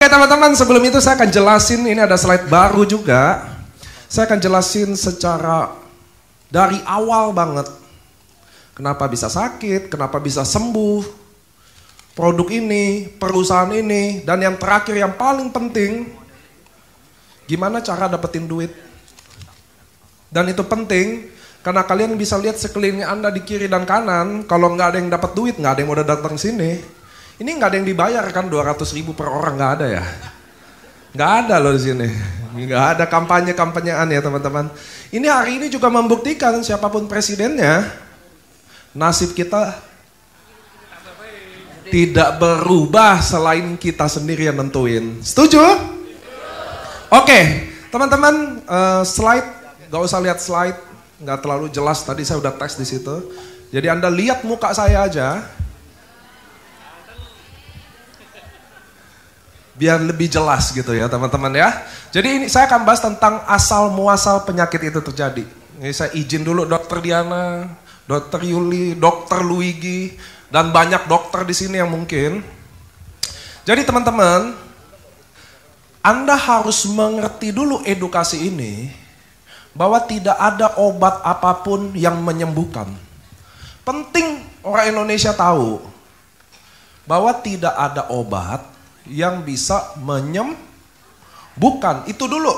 Oke teman-teman, sebelum itu saya akan jelasin, ini ada slide baru juga. Saya akan jelasin secara dari awal banget. Kenapa bisa sakit, kenapa bisa sembuh, produk ini, perusahaan ini, dan yang terakhir yang paling penting, gimana cara dapetin duit. Dan itu penting, karena kalian bisa lihat sekeliling Anda di kiri dan kanan, kalau nggak ada yang dapat duit, nggak ada yang mau datang sini. Ini nggak ada yang dibayar kan 200.000 per orang, nggak ada ya? Nggak ada loh di sini. Nggak ada kampanye-kampanyean ya teman-teman. Ini hari ini juga membuktikan siapapun presidennya, nasib kita tidak berubah selain kita sendiri yang nentuin. Setuju? Oke, teman-teman, slide, nggak usah lihat slide, nggak terlalu jelas. Tadi saya udah tes di situ. Jadi Anda lihat muka saya aja. Biar lebih jelas gitu ya teman-teman ya. Jadi ini saya akan bahas tentang asal muasal penyakit itu terjadi. Ini saya izin dulu Dokter Diana, Dokter Yuli, Dokter Luigi, dan banyak dokter di sini yang mungkin. Jadi teman-teman, Anda harus mengerti dulu edukasi ini, bahwa tidak ada obat apapun yang menyembuhkan. Penting orang Indonesia tahu, bahwa tidak ada obat yang bisa menyembuhkan. Itu dulu,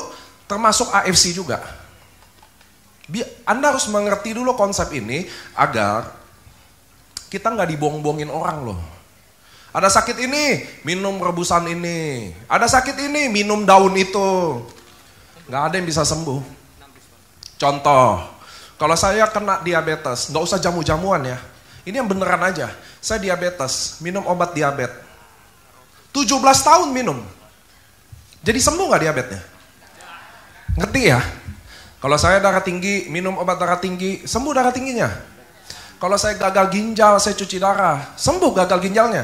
termasuk AFC juga. Anda harus mengerti dulu konsep ini agar kita nggak dibohong-bohongin orang loh. Ada sakit ini, minum rebusan ini. Ada sakit ini, minum daun itu. Nggak ada yang bisa sembuh. Contoh, kalau saya kena diabetes, nggak usah jamu-jamuan ya. Ini yang beneran aja. Saya diabetes, minum obat diabetes. 17 tahun minum. Jadi sembuh nggak diabetesnya? Ngerti ya? Kalau saya darah tinggi, minum obat darah tinggi, sembuh darah tingginya. Kalau saya gagal ginjal, saya cuci darah, sembuh gagal ginjalnya.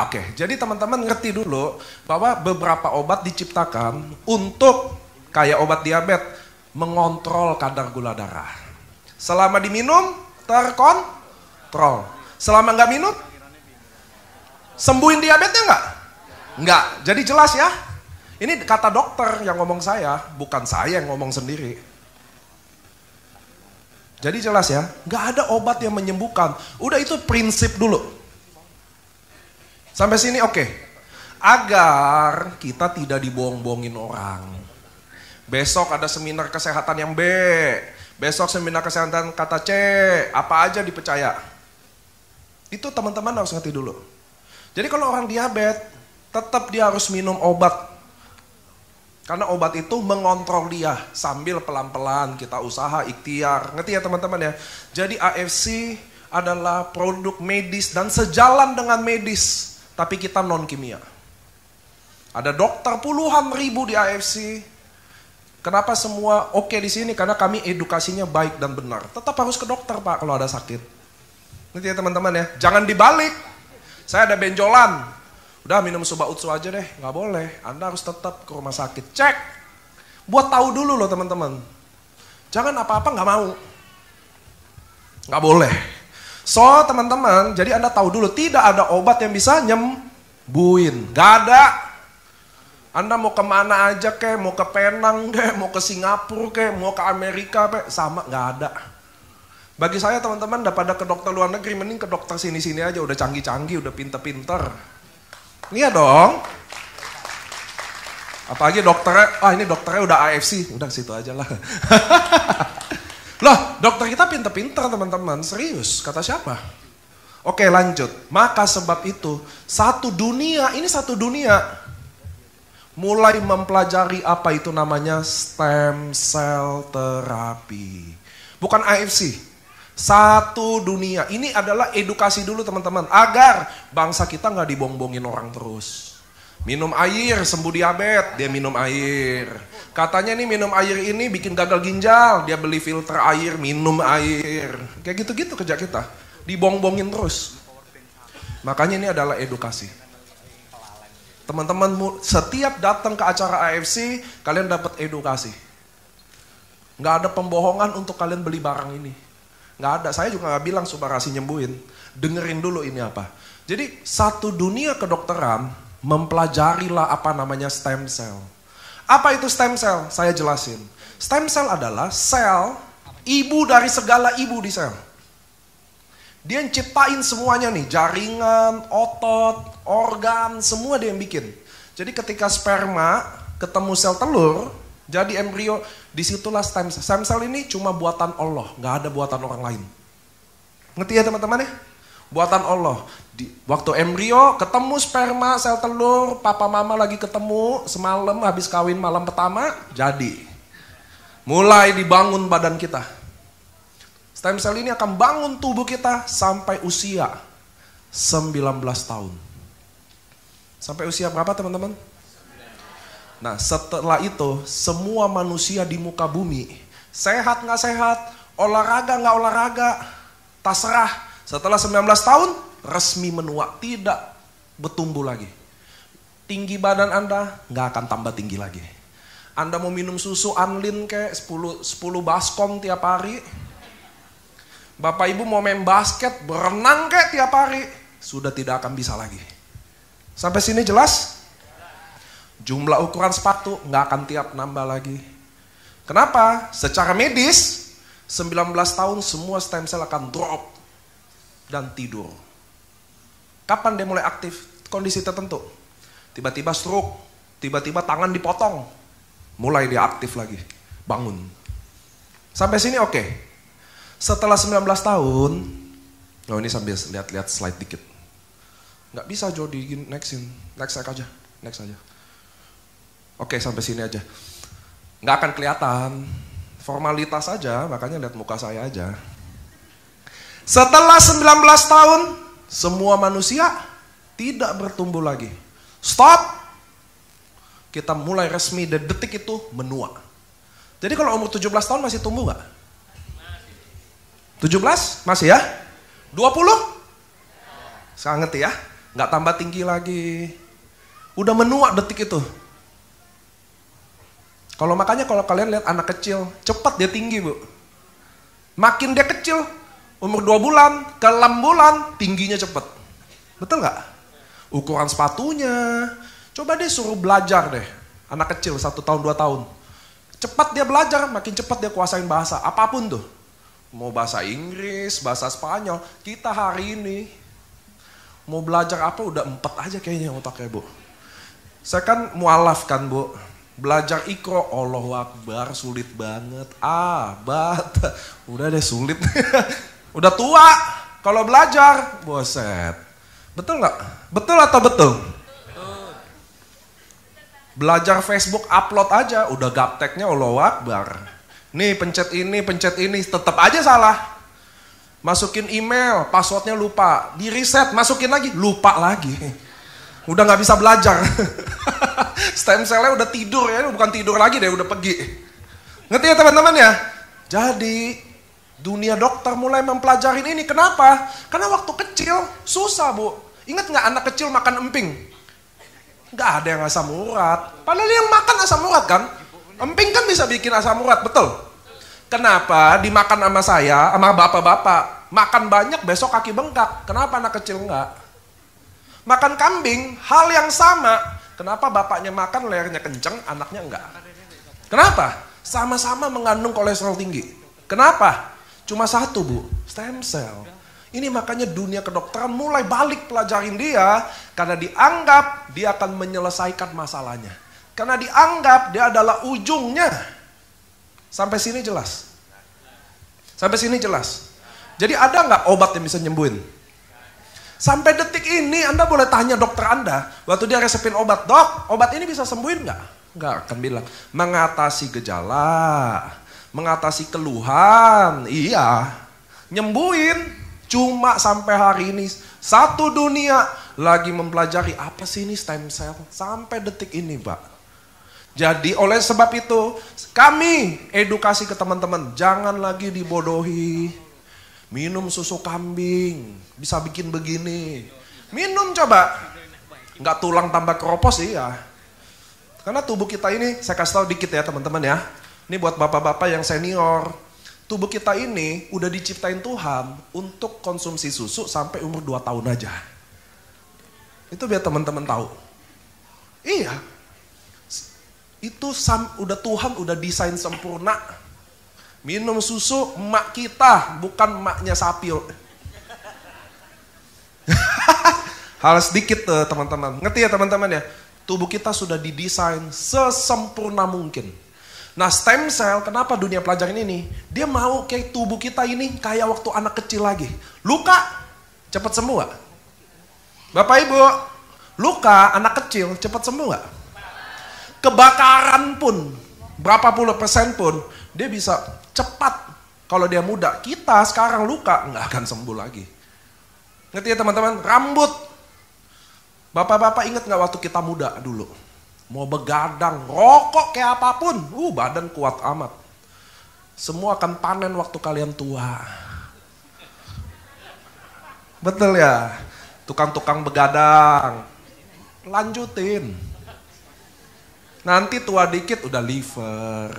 Oke. Jadi teman-teman ngerti dulu bahwa beberapa obat diciptakan untuk kayak obat diabetes mengontrol kadar gula darah. Selama diminum terkontrol. Selama nggak minum, sembuhin diabetesnya enggak? Enggak. Jadi jelas ya. Ini kata dokter yang ngomong saya, bukan saya yang ngomong sendiri. Jadi jelas ya, enggak ada obat yang menyembuhkan. Udah itu prinsip dulu. Sampai sini oke. Agar kita tidak dibohong-bohongin orang. Besok ada seminar kesehatan yang B. Besok seminar kesehatan kata C. Apa aja dipercaya. Itu teman-teman harus ngerti dulu. Jadi kalau orang diabetes, tetap dia harus minum obat. Karena obat itu mengontrol dia sambil pelan-pelan kita usaha, ikhtiar. Ngerti ya teman-teman ya? Jadi AFC adalah produk medis dan sejalan dengan medis. Tapi kita non kimia. Ada dokter puluhan ribu di AFC. Kenapa semua oke di sini? Karena kami edukasinya baik dan benar. Tetap harus ke dokter Pak kalau ada sakit. Ngerti ya teman-teman ya? Jangan dibalik. Saya ada benjolan, udah minum Suba Utsu aja deh, nggak boleh. Anda harus tetap ke rumah sakit, cek. Buat tahu dulu loh teman-teman. Jangan apa-apa nggak mau, nggak boleh. So teman-teman, jadi Anda tahu dulu tidak ada obat yang bisa nyembuhin, nggak ada. Anda mau kemana aja kek, mau ke Penang kek, mau ke Singapura kek, mau ke Amerika kek, sama nggak ada. Bagi saya teman-teman daripada ke dokter luar negeri, mending ke dokter sini-sini aja, udah canggih-canggih, udah pinter-pinter. Iya dong. Apalagi dokternya, ini dokternya udah AFC, udah situ aja lah. Loh, dokter kita pinter-pinter teman-teman, serius, kata siapa? Oke lanjut, maka sebab itu, satu dunia mulai mempelajari apa itu namanya stem cell therapy. Bukan AFC. Satu dunia, ini adalah edukasi dulu teman-teman, agar bangsa kita nggak dibohong-bohongin orang terus. Minum air, sembuh diabetes, dia minum air. Katanya nih minum air ini bikin gagal ginjal, dia beli filter air, minum air. Kayak gitu-gitu kerja kita, dibohong-bohongin terus. Makanya ini adalah edukasi. Teman-teman setiap datang ke acara AFC, kalian dapat edukasi. Nggak ada pembohongan untuk kalian beli barang ini. Nggak ada, saya juga nggak bilang Subarasi nyembuhin. Dengerin dulu ini apa. Jadi satu dunia kedokteran mempelajarilah apa namanya stem cell. Apa itu stem cell? Saya jelasin. Stem cell adalah sel ibu dari segala ibu di sel. Dia yang ciptain semuanya nih, jaringan, otot, organ, semua dia yang bikin. Jadi ketika sperma ketemu sel telur, jadi embrio, disitulah stem cell. Stem cell ini cuma buatan Allah, nggak ada buatan orang lain. Ngerti ya teman-teman ya? Buatan Allah. Waktu embrio ketemu sperma, sel telur, papa mama lagi ketemu semalam habis kawin malam pertama, jadi. Mulai dibangun badan kita. Stem cell ini akan bangun tubuh kita sampai usia 19 tahun. Sampai usia berapa teman-teman? Nah setelah itu semua manusia di muka bumi, sehat nggak sehat, olahraga nggak olahraga, terserah. Setelah 19 tahun, resmi menua, tidak bertumbuh lagi. Tinggi badan Anda nggak akan tambah tinggi lagi. Anda mau minum susu Anlin kayak 10 baskom tiap hari. Bapak Ibu mau main basket, berenang kayak tiap hari. Sudah tidak akan bisa lagi. Sampai sini jelas? Jumlah ukuran sepatu nggak akan tiap nambah lagi. Kenapa? Secara medis, 19 tahun semua stem cell akan drop. Dan tidur. Kapan dia mulai aktif? Kondisi tertentu. Tiba-tiba stroke, tiba-tiba tangan dipotong. Mulai dia aktif lagi, bangun. Sampai sini oke. Setelah 19 tahun, oh ini sambil lihat-lihat slide dikit. Nggak bisa Jody, nextin, next aja, next aja. Oke sampai sini aja. Nggak akan kelihatan, formalitas aja, makanya lihat muka saya aja. Setelah 19 tahun, semua manusia tidak bertumbuh lagi. Stop. Kita mulai resmi dari detik itu menua. Jadi kalau umur 17 tahun masih tumbuh gak? 17? Masih ya? 20? Sekarang ngerti ya? Gak tambah tinggi lagi. Udah menua detik itu. Makanya kalau kalian lihat anak kecil, cepat dia tinggi bu. Makin dia kecil, umur 2 bulan, ke 6 bulan, tingginya cepat. Betul gak? Ukuran sepatunya, coba deh suruh belajar deh. Anak kecil 1 tahun, 2 tahun. Cepat dia belajar, makin cepat dia kuasain bahasa. Apapun tuh. Mau bahasa Inggris, bahasa Spanyol. Kita hari ini, mau belajar apa udah 4 aja kayaknya otaknya bu. Saya kan mualaf kan bu. Belajar Iqra, Allahu Akbar, sulit banget. Udah deh sulit. Udah tua, kalau belajar, boset. Betul nggak? Betul atau betul? Belajar Facebook upload aja, udah gapteknya Allahu Akbar. Nih pencet ini, tetap aja salah. Masukin email, passwordnya lupa. Di reset, masukin lagi, lupa lagi. Udah nggak bisa belajar. Stem cell-nya udah tidur ya, bukan tidur lagi deh, udah pergi. Ngerti ya teman-teman ya? Jadi dunia dokter mulai mempelajarin ini. Kenapa? Karena waktu kecil susah bu. Ingat nggak anak kecil makan emping? Nggak ada yang asam urat. Padahal yang makan asam urat kan? Emping kan bisa bikin asam urat, betul? Kenapa dimakan sama saya, sama bapak-bapak? Makan banyak besok kaki bengkak. Kenapa anak kecil enggak? Makan kambing, hal yang sama. Kenapa bapaknya makan lehernya kenceng, anaknya enggak? Kenapa? Sama-sama mengandung kolesterol tinggi. Kenapa? Cuma satu bu, stem cell. Ini makanya dunia kedokteran mulai balik pelajarin dia. Karena dianggap dia akan menyelesaikan masalahnya. Karena dianggap dia adalah ujungnya. Sampai sini jelas? Sampai sini jelas? Jadi ada nggak obat yang bisa nyembuhin? Sampai detik ini Anda boleh tanya dokter Anda. Waktu dia resepin obat, dok obat ini bisa sembuhin nggak? Nggak akan bilang. Mengatasi gejala. Mengatasi keluhan. Iya. Nyembuhin. Cuma sampai hari ini satu dunia lagi mempelajari apa sih ini stem cell. Sampai detik ini Pak. Jadi oleh sebab itu kami edukasi ke teman-teman. Jangan lagi dibodohi. Minum susu kambing. Bisa bikin begini. Minum coba. Nggak tulang tambah keropos iya. Karena tubuh kita ini, saya kasih tahu dikit ya teman-teman ya. Ini buat bapak-bapak yang senior. Tubuh kita ini udah diciptain Tuhan untuk konsumsi susu sampai umur 2 tahun aja. Itu biar teman-teman tahu. Iya. Itu udah Tuhan udah desain sempurna. Minum susu emak kita, bukan emaknya sapi. Hal sedikit teman-teman. Ngerti ya teman-teman ya? Tubuh kita sudah didesain sesempurna mungkin. Nah stem cell, kenapa dunia pelajaran ini? Dia mau kayak tubuh kita ini kayak waktu anak kecil lagi. Luka, cepat sembuh gak? Bapak Ibu, luka anak kecil cepat sembuh gak? Kebakaran pun, berapa puluh persen pun, dia bisa cepat. Kalau dia muda, kita sekarang luka, nggak akan sembuh lagi. Ngerti ya teman-teman? Rambut. Bapak-bapak ingat nggak waktu kita muda dulu? Mau begadang, rokok kayak apapun, badan kuat amat. Semua akan panen waktu kalian tua. Betul ya? Tukang-tukang begadang, lanjutin. Nanti tua dikit udah liver.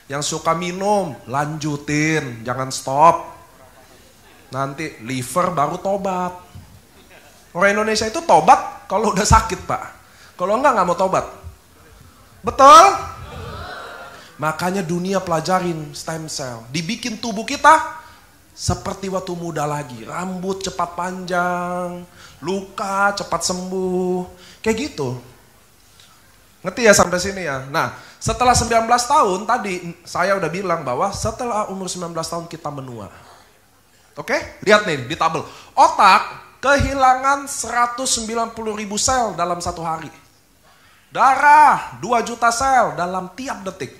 Yang suka minum, lanjutin, jangan stop. Nanti liver baru tobat. Orang Indonesia itu tobat kalau udah sakit Pak. Kalau enggak mau tobat. Betul? Makanya dunia pelajarin stem cell. Dibikin tubuh kita seperti waktu muda lagi. Rambut cepat panjang, luka cepat sembuh. Kayak gitu. Ngerti ya sampai sini ya? Nah, setelah 19 tahun tadi saya udah bilang bahwa setelah umur 19 tahun kita menua. Oke? Lihat nih di tabel. Otak kehilangan 190.000 sel dalam satu hari. Darah 2 juta sel dalam tiap detik.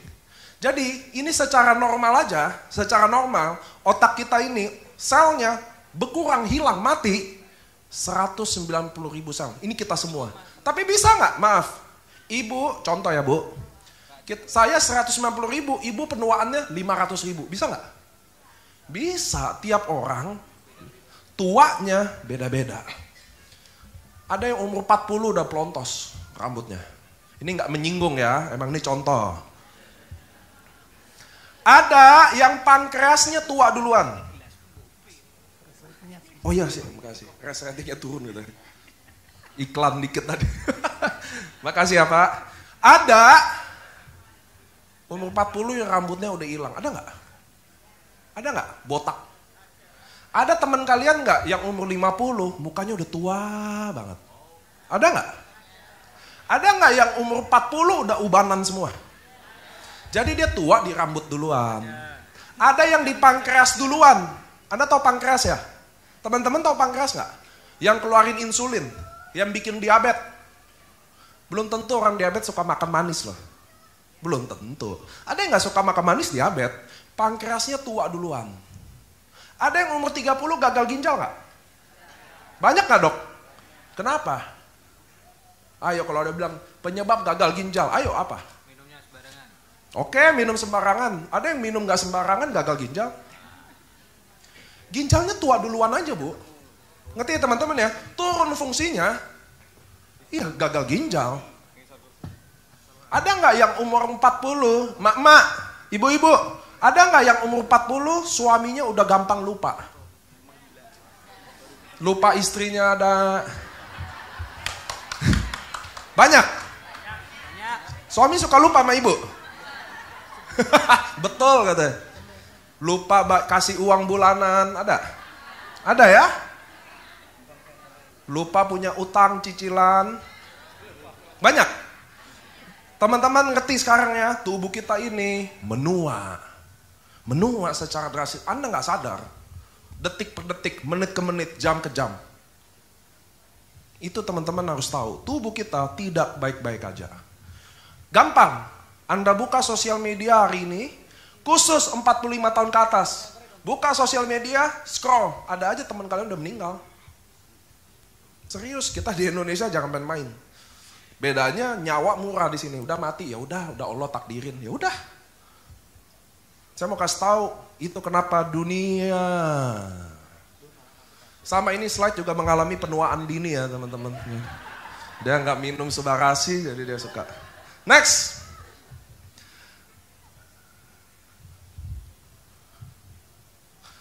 Jadi ini secara normal aja, secara normal otak kita ini selnya berkurang, hilang, mati 190.000 sel. Ini kita semua. Tapi bisa nggak? Maaf. Ibu, contoh ya Bu, saya 190.000, ibu penuaannya 500.000, bisa nggak? Bisa, tiap orang tuanya beda-beda. Ada yang umur 40 udah pelontos rambutnya. Ini nggak menyinggung ya, emang ini contoh. Ada yang pankreasnya tua duluan. Oh iya sih, makasih. Resletingnya turun gitu. Iklan dikit tadi. Makasih ya Pak. Ada umur 40 yang rambutnya udah hilang. Ada nggak? Ada nggak? Botak. Ada teman kalian nggak yang umur 50 mukanya udah tua banget? Ada nggak? Ada nggak yang umur 40 udah ubanan semua? Jadi dia tua di rambut duluan. Ada yang di pankreas duluan. Anda tahu pankreas ya? Teman-teman tahu pankreas nggak? Yang keluarin insulin, yang bikin diabetes. Belum tentu orang diabetes suka makan manis loh. Belum tentu. Ada yang gak suka makan manis diabetes, pankreasnya tua duluan. Ada yang umur 30 gagal ginjal gak? Banyak gak dok? Kenapa? Ayo kalau ada bilang penyebab gagal ginjal, ayo apa? Minumnya sembarangan. Oke, minum sembarangan. Ada yang minum gak sembarangan gagal ginjal? Ginjalnya tua duluan aja Bu. Ngerti ya teman-teman ya? Turun fungsinya. Iya, gagal ginjal. Ada nggak yang umur 40, mak-mak, ibu-ibu, ada nggak yang umur 40 suaminya udah gampang lupa? Lupa istrinya ada. Banyak? Suami suka lupa sama ibu? Betul katanya. Lupa kasih uang bulanan, ada? Ada ya? Lupa punya utang, cicilan. Banyak. Teman-teman ngerti sekarang ya, tubuh kita ini menua. Menua secara drastis. Anda nggak sadar. Detik per detik, menit ke menit, jam ke jam. Itu teman-teman harus tahu. Tubuh kita tidak baik-baik aja. Gampang. Anda buka sosial media hari ini, khusus 45 tahun ke atas. Buka sosial media, scroll. Ada aja teman kalian udah meninggal. Serius, kita di Indonesia jangan main-main. Bedanya nyawa murah di sini, udah mati ya udah Allah takdirin, ya udah. Saya mau kasih tahu itu kenapa dunia. Sama ini slide juga mengalami penuaan dini ya teman-teman. Dia nggak minum Subarasi jadi dia suka. Next.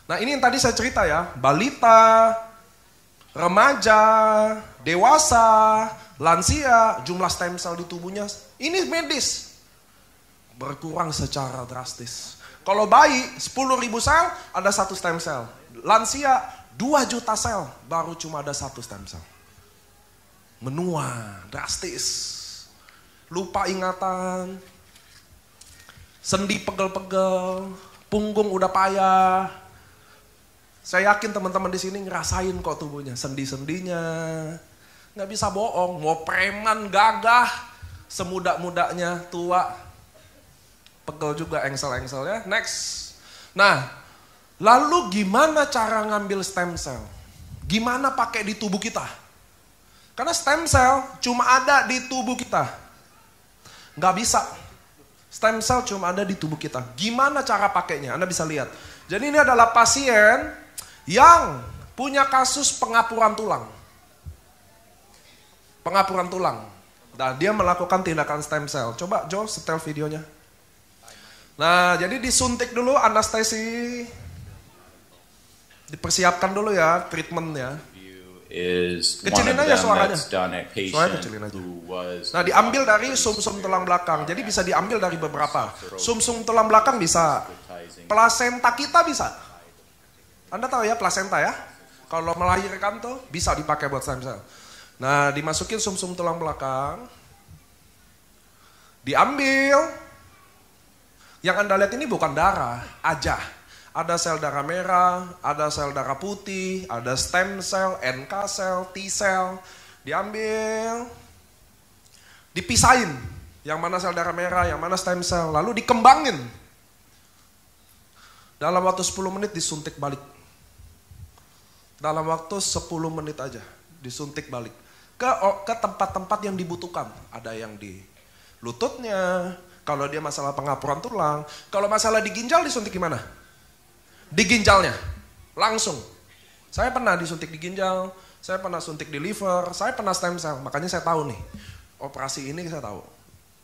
Nah ini yang tadi saya cerita ya, balita, remaja, dewasa, Lansia, jumlah stem cell di tubuhnya, ini medis, berkurang secara drastis. Kalau bayi, 10.000 sel, ada 1 stem cell. Lansia, 2 juta sel, baru cuma ada 1 stem cell. Menua, drastis. Lupa ingatan, sendi pegel-pegel, punggung udah payah. Saya yakin teman-teman di sini ngerasain kok tubuhnya, sendi-sendinya. Nggak bisa bohong, mau preman gagah, semuda-mudanya tua, pegel juga engsel-engselnya. Next. Nah, lalu gimana cara ngambil stem cell? Gimana pakai di tubuh kita? Karena stem cell cuma ada di tubuh kita. Nggak bisa. Stem cell cuma ada di tubuh kita. Gimana cara pakainya? Anda bisa lihat. Jadi ini adalah pasien yang punya kasus pengapuran tulang. Pengapuran tulang. Nah, dia melakukan tindakan stem cell. Coba Jo setel videonya. Nah, jadi disuntik dulu anestesi. Dipersiapkan dulu ya treatmentnya. Kecilin aja suaranya. Suaranya kecilin aja. Nah, diambil dari sumsum tulang belakang. Jadi bisa diambil dari beberapa. Sumsum tulang belakang bisa. Plasenta kita bisa. Anda tahu ya plasenta ya? Kalau melahirkan tuh bisa dipakai buat stem cell. Nah, dimasukin sumsum tulang belakang. Diambil. Yang Anda lihat ini bukan darah aja. Ada sel darah merah, ada sel darah putih, ada stem cell, NK cell, T cell. Diambil. Dipisahin. Yang mana sel darah merah, yang mana stem cell. Lalu dikembangin. Dalam waktu 10 menit disuntik balik. Dalam waktu 10 menit aja disuntik balik. Ke tempat-tempat yang dibutuhkan. Ada yang di lututnya, kalau dia masalah pengapuran tulang. Kalau masalah di ginjal disuntik gimana? Di ginjalnya, langsung. Saya pernah disuntik di ginjal, saya pernah suntik di liver, saya pernah stem cell. Makanya saya tahu nih, operasi ini saya tahu.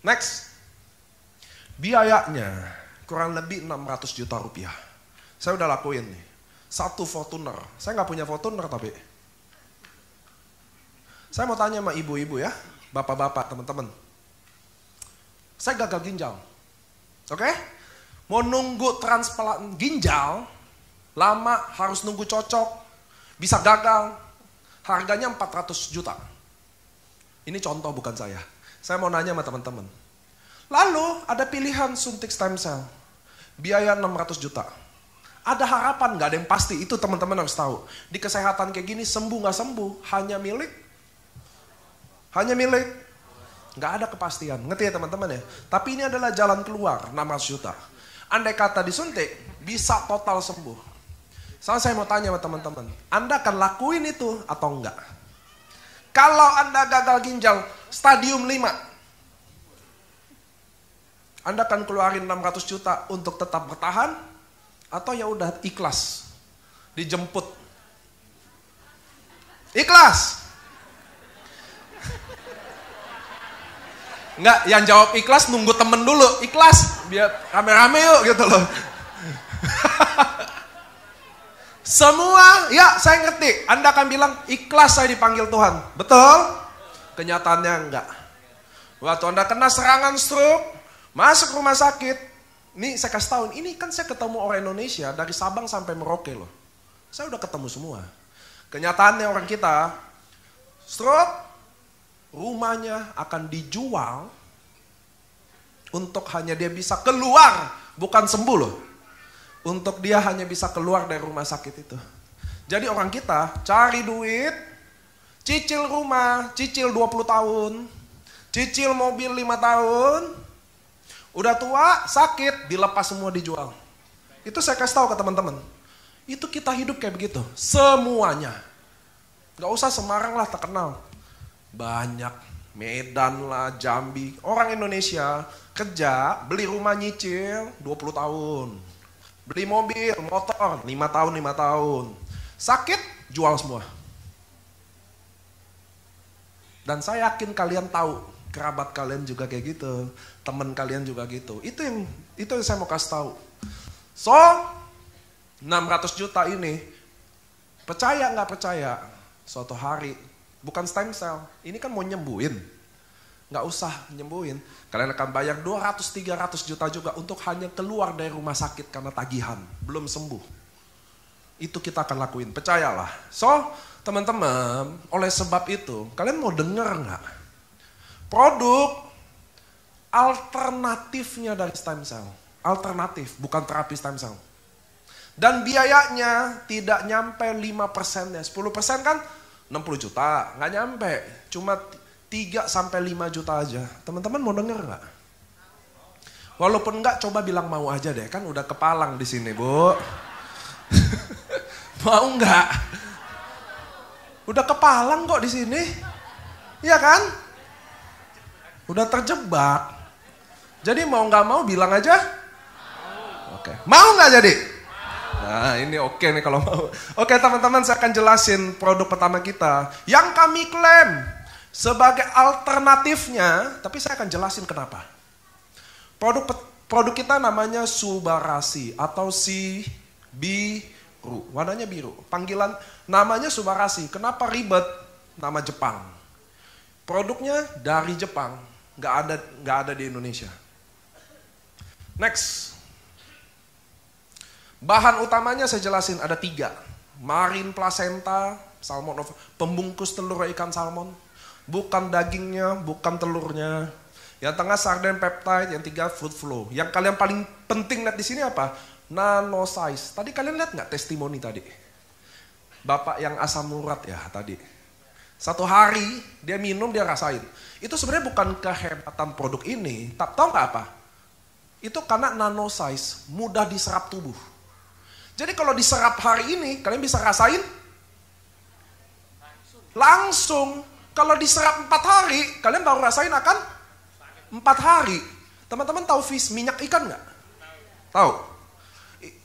Next. Biayanya kurang lebih 600 juta rupiah. Saya udah lakuin nih. 1 Fortuner. Saya nggak punya Fortuner tapi. Saya mau tanya sama ibu-ibu ya, bapak-bapak, teman-teman. Saya gagal ginjal. Oke? Mau nunggu transplant ginjal, lama, harus nunggu cocok, bisa gagal. Harganya 400 juta. Ini contoh bukan saya. Saya mau nanya sama teman-teman. Lalu ada pilihan suntik stem cell. Biaya 600 juta. Ada harapan, nggak ada yang pasti. Itu teman-teman harus tahu. Di kesehatan kayak gini, sembuh nggak sembuh, hanya milik. Nggak ada kepastian. Ngerti ya teman-teman ya? Tapi ini adalah jalan keluar, 600 juta. Andai kata disuntik, bisa total sembuh. Soalnya saya mau tanya sama teman-teman, Anda akan lakuin itu atau enggak? Kalau Anda gagal ginjal, stadium 5, Anda akan keluarin 600 juta untuk tetap bertahan, atau ya udah ikhlas, dijemput. Ikhlas. Enggak, yang jawab ikhlas nunggu temen dulu, ikhlas, biar rame-rame yuk gitu loh. Semua, ya saya ngerti, Anda akan bilang ikhlas saya dipanggil Tuhan, betul? Kenyataannya enggak. Waktu Anda kena serangan stroke, masuk rumah sakit, nih saya kasih tahu, ini kan saya ketemu orang Indonesia dari Sabang sampai Merauke loh. Saya udah ketemu semua. Kenyataannya orang kita, stroke, rumahnya akan dijual untuk hanya dia bisa keluar, bukan sembuh loh. Untuk dia hanya bisa keluar dari rumah sakit itu. Jadi orang kita cari duit, cicil rumah, cicil 20 tahun, cicil mobil 5 tahun, udah tua, sakit, dilepas semua dijual. Itu saya kasih tahu ke teman-teman. Itu kita hidup kayak begitu, semuanya. Gak usah Semarang lah terkenal. Banyak, Medan lah, Jambi. Orang Indonesia kerja, beli rumah nyicil 20 tahun. Beli mobil, motor, 5 tahun. Sakit, jual semua. Dan saya yakin kalian tahu, kerabat kalian juga kayak gitu. Teman kalian juga gitu. Itu yang saya mau kasih tahu. So, 600 juta ini, percaya nggak percaya, suatu hari bukan stem cell. Ini kan mau nyembuhin. Nggak usah nyembuhin. Kalian akan bayar 200-300 juta juga untuk hanya keluar dari rumah sakit karena tagihan. Belum sembuh. Itu kita akan lakuin, percayalah. So, teman-teman, oleh sebab itu, kalian mau dengar nggak? Produk alternatifnya dari stem cell. Alternatif, bukan terapi stem cell. Dan biayanya tidak nyampe 5%-nya. 10% kan 60 juta, nggak nyampe. Cuma 3-5 juta aja. Teman-teman mau denger nggak? Walaupun nggak, coba bilang mau aja deh. Kan udah kepalang di sini, Bu. Mau nggak? Udah kepalang kok di sini. Iya kan? Udah terjebak. Jadi mau nggak mau bilang aja. Oke. Mau nggak jadi? Nah ini oke nih kalau mau. Oke teman-teman, saya akan jelasin produk pertama kita. Yang kami klaim sebagai alternatifnya, tapi saya akan jelasin kenapa. Produk kita namanya Subarasi atau si biru, warnanya biru. Panggilan namanya Subarasi. Kenapa ribet? Nama Jepang. Produknya dari Jepang, nggak ada di Indonesia. Next, bahan utamanya saya jelasin ada 3. Marine placenta, salmon, pembungkus telur ikan salmon. Bukan dagingnya, bukan telurnya. Yang tengah sarden peptide, yang 3 food flow. Yang kalian paling penting lihat di sini apa? Nano size. Tadi kalian lihat nggak testimoni tadi? Bapak yang asam urat ya tadi. 1 hari dia minum, dia rasain. Itu sebenarnya bukan kehebatan produk ini. Tahu nggak apa? Itu karena nano size, mudah diserap tubuh. Jadi kalau diserap hari ini, kalian bisa rasain langsung. Kalau diserap 4 hari, kalian baru rasain akan 4 hari. Teman-teman tahu minyak ikan nggak? Tahu?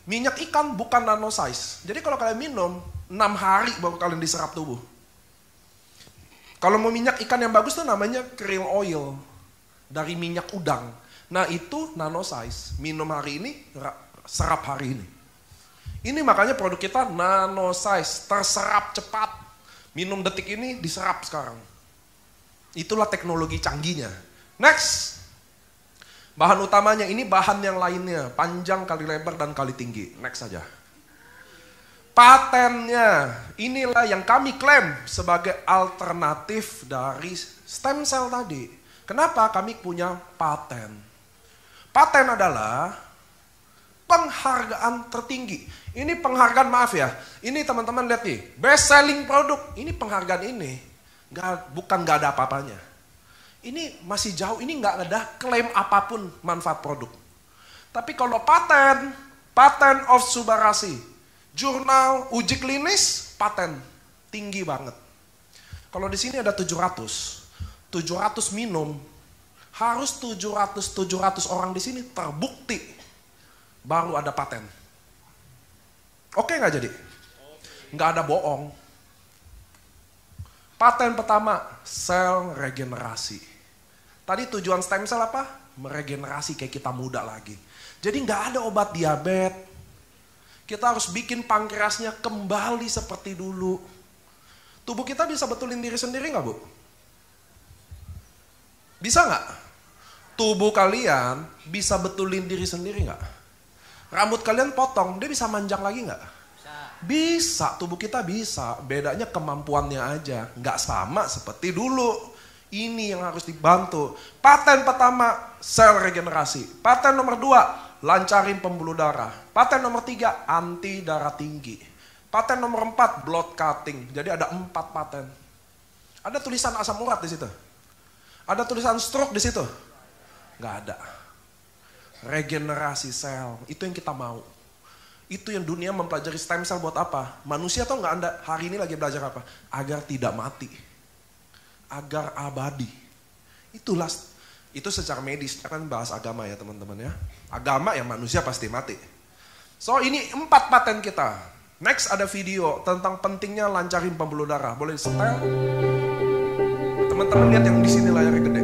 Minyak ikan bukan nano size. Jadi kalau kalian minum, 6 hari baru kalian diserap tubuh. Kalau mau minyak ikan yang bagus tuh namanya krill oil. Dari minyak udang. Nah itu nano size. Minum hari ini, serap hari ini. Ini makanya produk kita nano size. Terserap cepat. Minum detik ini diserap sekarang. Itulah teknologi canggihnya. Next. Bahan utamanya ini bahan yang lainnya. Panjang kali lebar dan kali tinggi. Next saja. Patennya. Inilah yang kami klaim sebagai alternatif dari stem cell tadi. Kenapa kami punya paten? Paten adalah penghargaan tertinggi. Ini penghargaan, maaf ya. Ini teman-teman lihat nih, best selling produk. Ini penghargaan ini bukan nggak ada apa-apanya. Ini masih jauh, ini nggak ada klaim apapun manfaat produk. Tapi kalau paten of Subarasi, jurnal uji klinis, paten tinggi banget. Kalau di sini ada 700 minum, harus 700 orang di sini terbukti baru ada paten. Oke nggak jadi? Nggak ada bohong. Paten pertama, sel regenerasi. Tadi tujuan stem cell apa? Meregenerasi kayak kita muda lagi. Jadi nggak ada obat diabetes. Kita harus bikin pankreasnya kembali seperti dulu. Tubuh kita bisa betulin diri sendiri nggak, Bu? Bisa nggak? Tubuh kalian bisa betulin diri sendiri nggak? Rambut kalian potong, dia bisa manjang lagi nggak? Bisa, tubuh kita bisa. Bedanya kemampuannya aja. Nggak sama seperti dulu. Ini yang harus dibantu. Paten pertama, sel regenerasi. Paten nomor 2, lancarin pembuluh darah. Paten nomor 3, anti darah tinggi. Paten nomor 4, blood cutting. Jadi ada 4 paten. Ada tulisan asam urat di situ? Ada tulisan stroke di situ? Nggak ada. Regenerasi sel, itu yang kita mau. Itu yang dunia mempelajari stem cell buat apa? Manusia tuh nggak Anda hari ini lagi belajar apa? Agar tidak mati, agar abadi. Itulah, itu secara medis, kan bahas agama ya teman-teman ya. Agama ya manusia pasti mati. So ini 4 paten kita. Next ada video tentang pentingnya lancarin pembuluh darah. Boleh setel? Teman-teman lihat yang di sini layarnya gede.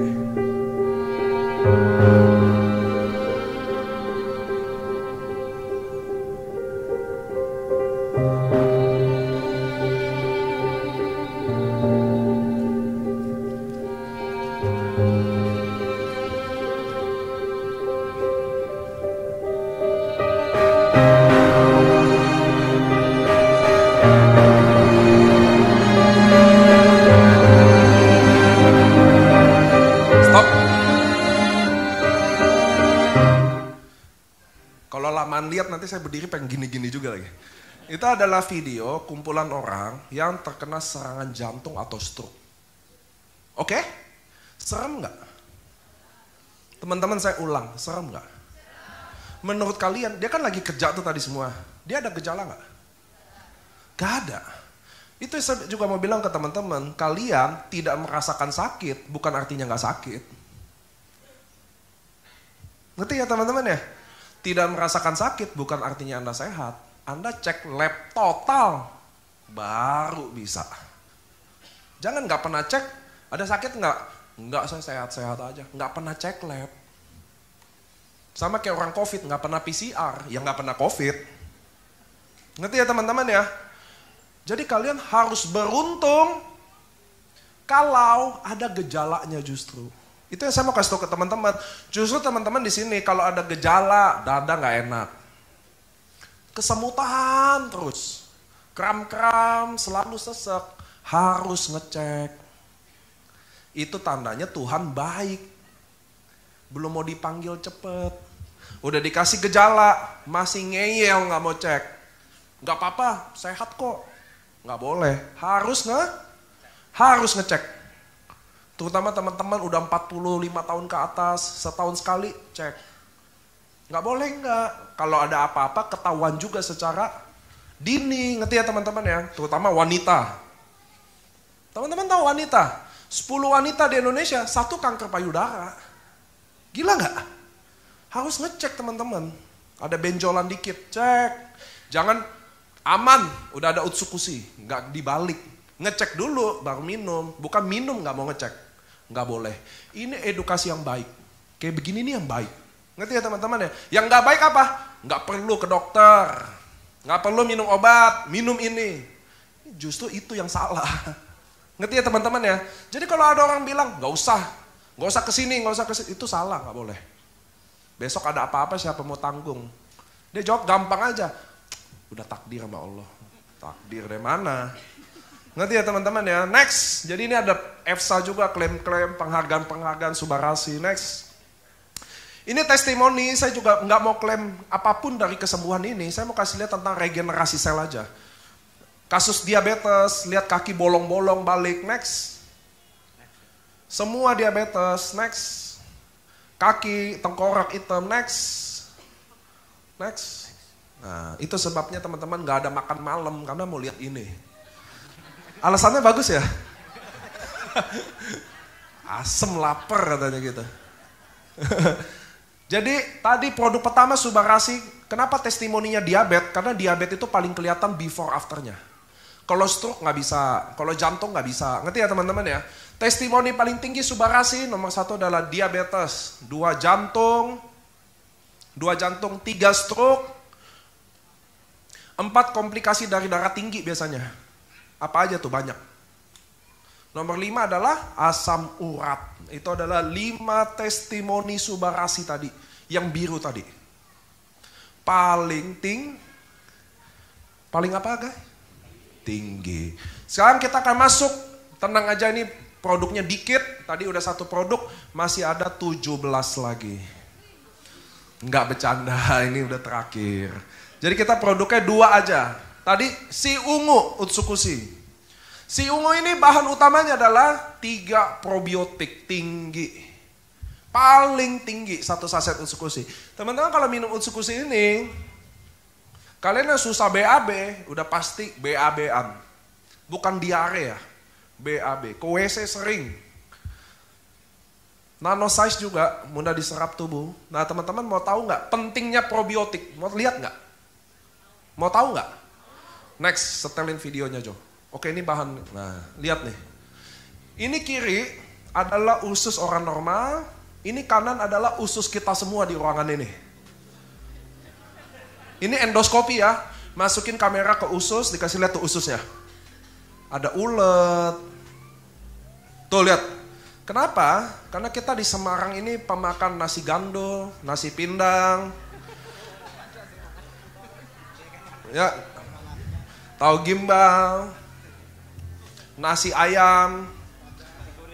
kelamaan lihat nanti saya berdiri pengen gini-gini juga lagi. Itu adalah video kumpulan orang yang terkena serangan jantung atau stroke. Oke? Serem nggak? Teman-teman saya ulang, serem nggak? Menurut kalian, dia kan lagi kerja tuh tadi semua. Dia ada gejala nggak? Gak ada. Itu saya juga mau bilang ke teman-teman, kalian tidak merasakan sakit, bukan artinya nggak sakit. Ngerti ya teman-teman ya? Tidak merasakan sakit bukan artinya Anda sehat. Anda cek lab total, baru bisa. Jangan nggak pernah cek, ada sakit nggak? Nggak, saya sehat-sehat aja. Nggak pernah cek lab. Sama kayak orang COVID, nggak pernah PCR, ya nggak pernah COVID. Ngerti ya teman-teman ya? Jadi kalian harus beruntung kalau ada gejalanya justru. Itu yang saya mau kasih tahu ke teman-teman. Justru teman-teman di sini kalau ada gejala, dada nggak enak. Kesemutan terus. Kram-kram, selalu sesek. Harus ngecek. Itu tandanya Tuhan baik. Belum mau dipanggil cepet. Udah dikasih gejala, masih ngeyel nggak mau cek. Nggak apa-apa, sehat kok. Nggak boleh, harus ngecek. Terutama teman-teman udah 45 tahun ke atas, setahun sekali cek. Nggak boleh nggak. Kalau ada apa-apa ketahuan juga secara dini. Ngerti ya teman-teman ya? Terutama wanita. Teman-teman tahu wanita? 10 wanita di Indonesia, 1 kanker payudara. Gila nggak? Harus ngecek teman-teman. Ada benjolan dikit, cek. Jangan aman, udah ada utsukusi, nggak dibalik. Ngecek dulu baru minum, bukan minum nggak mau ngecek. Nggak boleh. Ini edukasi yang baik. Kayak begini nih yang baik. Ngerti ya teman-teman ya? Yang nggak baik apa? Nggak perlu ke dokter. Nggak perlu minum obat, minum ini. Justru itu yang salah. Ngerti ya teman-teman ya? Jadi kalau ada orang bilang, nggak usah kesini, itu salah, nggak boleh. Besok ada apa-apa siapa mau tanggung? Dia jawab gampang aja. Udah takdir sama Allah. Takdir dari mana? Ngerti ya teman-teman ya? Next. Jadi ini ada EFSA juga, klaim-klaim, penghargaan-penghargaan Subarasi. Next. Ini testimoni, saya juga nggak mau klaim apapun dari kesembuhan ini. Saya mau kasih lihat tentang regenerasi sel aja. Kasus diabetes, lihat kaki bolong-bolong balik. Next. Semua diabetes. Next. Kaki, tengkorak hitam. Next. Next. Nah, itu sebabnya teman-teman nggak ada makan malam karena mau lihat ini. Alasannya bagus ya? Asem lapar katanya gitu. Jadi tadi produk pertama Subarasi, kenapa testimoninya diabetes? Karena diabetes itu paling kelihatan before afternya. Kalau stroke nggak bisa, kalau jantung nggak bisa. Ngerti ya teman-teman ya? Testimoni paling tinggi Subarasi nomor 1 adalah diabetes, 2 jantung, 3 stroke, 4 komplikasi dari darah tinggi biasanya. Apa aja tuh banyak. Nomor 5 adalah asam urat. Itu adalah 5 testimoni Subarasi tadi. Yang biru tadi. Paling apa guys? Tinggi. Sekarang kita akan masuk. Tenang aja ini produknya dikit. Tadi udah 1 produk. Masih ada 17 lagi. Enggak bercanda, ini udah terakhir. Jadi kita produknya 2 aja. Tadi si ungu utsukusi. Si ungu ini bahan utamanya adalah 3 probiotik tinggi. Paling tinggi 1 saset utsukusi. Teman-teman kalau minum utsukusi ini, kalian yang susah BAB, udah pasti BAB-an. Bukan diare ya, BAB. Ke WC sering. Nano size juga, mudah diserap tubuh. Nah teman-teman mau tahu nggak pentingnya probiotik? Mau lihat nggak? Mau tahu nggak? Next, setelin videonya Jo. Oke ini bahan, nah lihat nih. Ini kiri adalah usus orang normal, ini kanan adalah usus kita semua di ruangan ini. Ini endoskopi ya, masukin kamera ke usus, dikasih lihat tuh ususnya. Ada ulet. Tuh lihat. Kenapa? Karena kita di Semarang ini pemakan nasi gandul, nasi pindang. Ya, tahu gimbal, nasi ayam,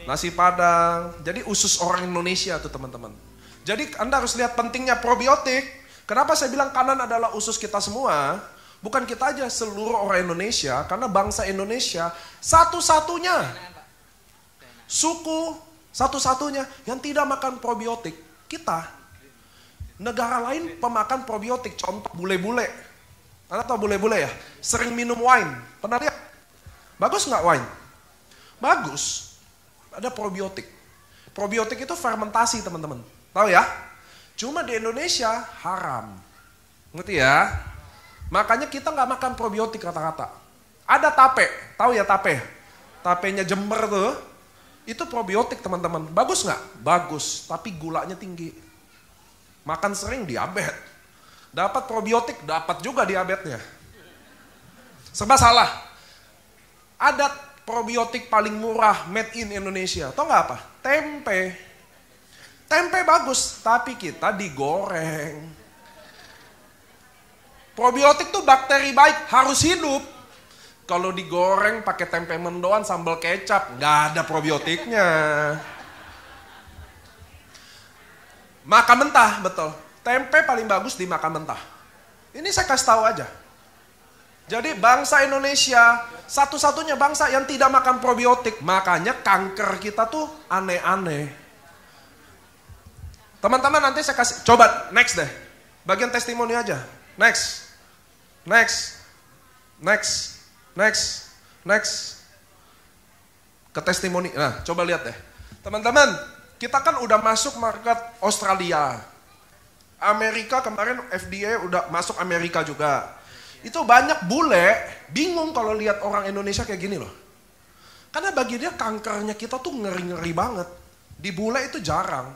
nasi padang. Jadi usus orang Indonesia tuh teman-teman. Jadi Anda harus lihat pentingnya probiotik. Kenapa saya bilang kanan adalah usus kita semua? Bukan kita aja, seluruh orang Indonesia. Karena bangsa Indonesia satu-satunya suku, satu-satunya yang tidak makan probiotik. Kita. Negara lain pemakan probiotik. Contoh bule-bule. Anda tahu bule-bule ya? Sering minum wine. Pernah lihat? Bagus nggak wine? Bagus. Ada probiotik. Probiotik itu fermentasi teman-teman. Tahu ya? Cuma di Indonesia haram. Ngerti ya? Makanya kita nggak makan probiotik kata-kata. Ada tape. Tahu ya tape? Tapenya Jember tuh. Itu probiotik teman-teman. Bagus nggak? Bagus. Tapi gulanya tinggi. Makan sering diabetes. Dapat probiotik, dapat juga diabetesnya. Serba salah. Ada probiotik paling murah made in Indonesia. Tahu nggak apa? Tempe. Tempe bagus, tapi kita digoreng. Probiotik tuh bakteri baik, harus hidup. Kalau digoreng pakai tempe mendoan sambal kecap, nggak ada probiotiknya. Makan mentah, betul. Tempe paling bagus dimakan mentah. Ini saya kasih tahu aja. Jadi bangsa Indonesia satu-satunya bangsa yang tidak makan probiotik. Makanya kanker kita tuh aneh-aneh. Teman-teman nanti saya kasih, coba next deh. Bagian testimoni aja. Next. Ke testimoni. Nah coba lihat deh. Teman-teman, kita kan udah masuk market Australia. Amerika kemarin FDA udah masuk Amerika juga. Itu banyak bule bingung kalau lihat orang Indonesia kayak gini loh. Karena bagi dia kankernya kita tuh ngeri-ngeri banget. Di bule itu jarang.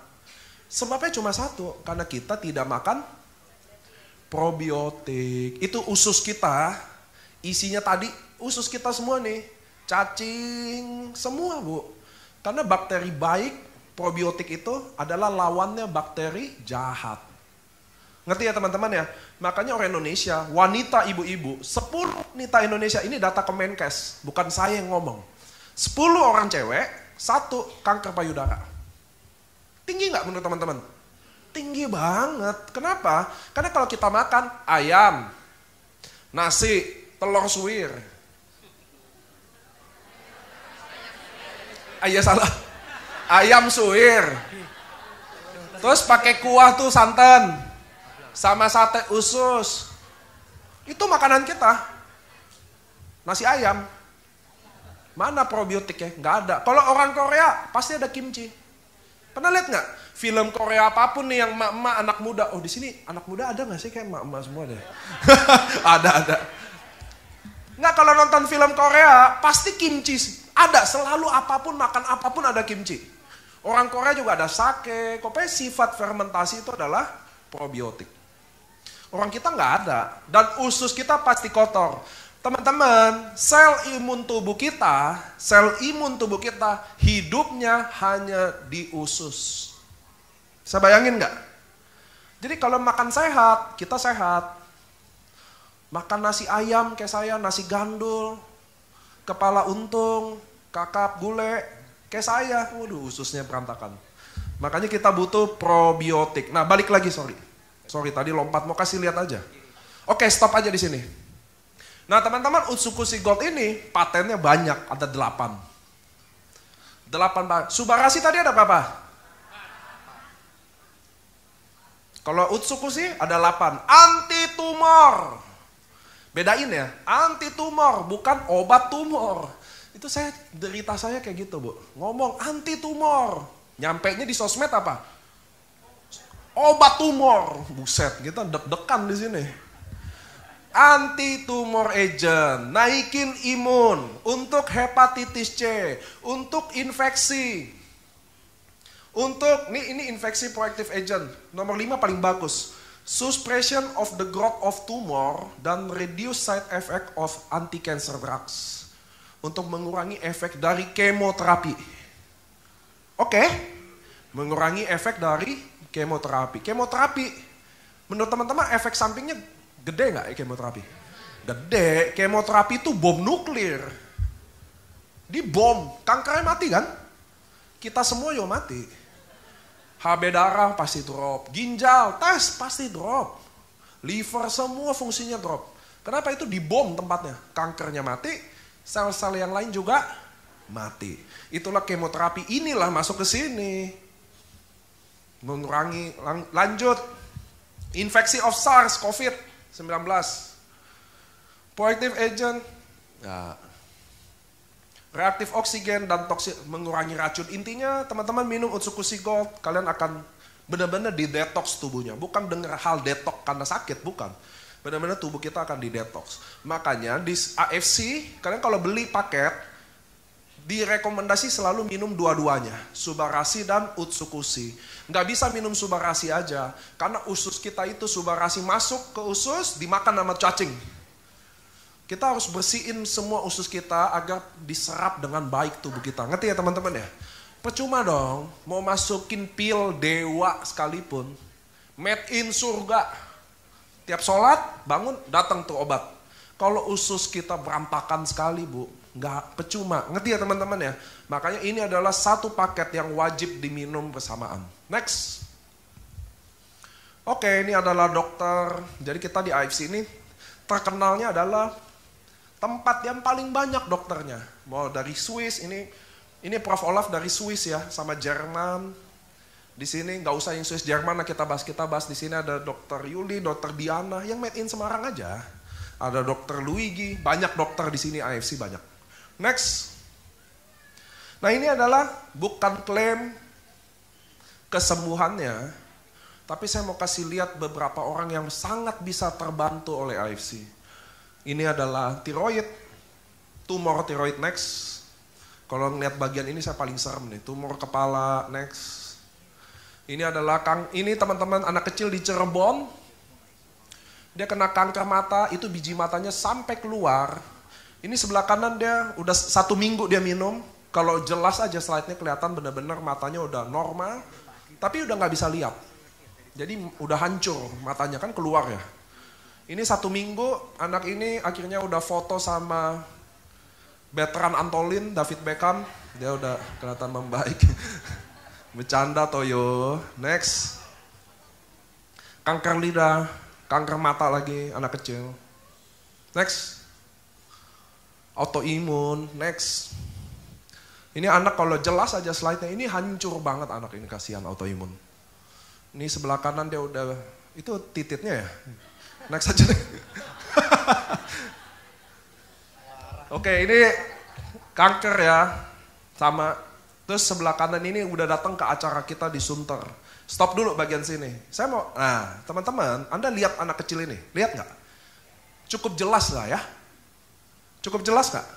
Sebabnya cuma satu, karena kita tidak makan probiotik. Itu usus kita, isinya tadi usus kita semua nih. Cacing, semua bu. Karena bakteri baik, probiotik itu adalah lawannya bakteri jahat. Ngerti ya teman-teman ya? Makanya orang Indonesia, wanita ibu-ibu, 10 wanita Indonesia, ini data Kemenkes, bukan saya yang ngomong. 10 orang cewek, 1 kanker payudara. Tinggi nggak menurut teman-teman? Tinggi banget. Kenapa? Karena kalau kita makan ayam, nasi, telur suwir. Salah. Ayam suwir. Terus pakai kuah tuh santan. Sama sate usus. Itu makanan kita. Nasi ayam. Mana probiotiknya? Nggak ada. Kalau orang Korea pasti ada kimchi. Pernah lihat nggak? Film Korea apapun nih yang emak-emak anak muda. Oh di sini anak muda ada nggak sih kayak emak-emak semua deh? Ada. Nggak, kalau nonton film Korea pasti kimchi. Ada, selalu apapun, makan apapun ada kimchi. Orang Korea juga ada sake. Pokoknya sifat fermentasi itu adalah probiotik. Orang kita nggak ada. Dan usus kita pasti kotor. Teman-teman, sel imun tubuh kita hidupnya hanya di usus. Saya bayangin nggak? Jadi kalau makan sehat, kita sehat. Makan nasi ayam kayak saya, nasi gandul, kepala untung, kakap gulai, kayak saya. Waduh, ususnya berantakan. Makanya kita butuh probiotik. Nah, balik lagi, sorry tadi lompat, mau kasih lihat aja. Oke, stop aja di sini. Nah, teman-teman, Utsukushi Gold ini patennya banyak, ada 8. 8 Subarasi tadi ada berapa? Kalau Utsukushi ada 8. Anti tumor. Bedain ya, anti tumor bukan obat tumor. Itu derita saya kayak gitu, Bu. Ngomong anti tumor. Nyampainya di sosmed apa? Obat tumor. Buset, kita deg-degan di sini. Anti tumor agent, naikin imun untuk hepatitis C, untuk infeksi. Untuk ini infeksi proactive agent. Nomor 5 paling bagus. Suppression of the growth of tumor dan reduce side effect of anti-cancer drugs. Untuk mengurangi efek dari kemoterapi. Oke? Mengurangi efek dari kemoterapi. Kemoterapi, menurut teman-teman efek sampingnya gede nggak ya kemoterapi? Gede. Kemoterapi itu bom nuklir. Di bom, kankernya mati kan? Kita semua juga mati. HB darah pasti drop, ginjal tes pasti drop. liver, semua fungsinya drop. Kenapa? Itu dibom tempatnya. Kankernya mati, sel-sel yang lain juga mati. Itulah kemoterapi, inilah masuk ke sini. Mengurangi, lanjut. Infeksi of SARS, COVID-19. Proactive agent, ya. Reaktif oksigen dan toksik, mengurangi racun. Intinya teman-teman minum Utsukushi Gold, kalian akan benar-benar di-detox tubuhnya. Bukan dengar hal detox karena sakit, bukan. Benar-benar tubuh kita akan di-detox. Makanya di AFC, kalian kalau beli paket, direkomendasi selalu minum dua-duanya. Subarashi dan Utsukushi. Nggak bisa minum Subarashi aja, karena usus kita itu Subarashi masuk ke usus, dimakan sama cacing. Kita harus bersihin semua usus kita agar diserap dengan baik tubuh kita. Ngerti ya teman-teman ya? Percuma dong, mau masukin pil dewa sekalipun. Made in surga. Tiap sholat, bangun, datang tuh obat. Kalau usus kita berantakan sekali bu, nggak percuma. Ngerti ya teman-teman ya? Makanya ini adalah satu paket yang wajib diminum bersamaan. Next. Oke, ini adalah dokter. Jadi kita di AFC ini terkenalnya adalah tempat yang paling banyak dokternya. Mau dari Swiss, ini Prof. Olaf dari Swiss ya, sama Jerman. Di sini nggak usah yang Swiss Jerman lah kita bahas. Di sini ada Dokter Yuli, Dokter Diana, yang made in Semarang aja. Ada Dokter Luigi, banyak dokter di sini AFC banyak. Next. Nah ini adalah bukan klaim kesembuhannya, tapi saya mau kasih lihat beberapa orang yang sangat bisa terbantu oleh AFC. Ini adalah tiroid, tumor tiroid, next. Kalau ngeliat bagian ini saya paling serem nih, tumor kepala, next. Ini adalah ini teman-teman anak kecil di Cirebon, dia kena kanker mata, itu biji matanya sampai keluar. Ini sebelah kanan dia udah 1 minggu dia minum, kalau jelas aja slide-nya kelihatan benar-benar matanya udah normal, tapi udah nggak bisa lihat. Jadi udah hancur matanya kan keluar ya. Ini 1 minggu, anak ini akhirnya udah foto sama Bertrand Antolin, David Beckham. Dia udah kelihatan membaik. Bercanda Toyo. Next. Kanker lidah, kanker mata lagi, anak kecil. Next. Autoimun, next. Ini anak kalau jelas aja slide-nya, ini hancur banget anak ini, kasihan autoimun. Ini sebelah kanan dia udah, itu tititnya ya? Next aja deh. Oke, ini kanker ya, sama. Terus sebelah kanan ini udah datang ke acara kita di Sunter. Stop dulu bagian sini. Saya mau, nah teman-teman, Anda lihat anak kecil ini, lihat nggak? Cukup jelas lah ya. Cukup jelas nggak?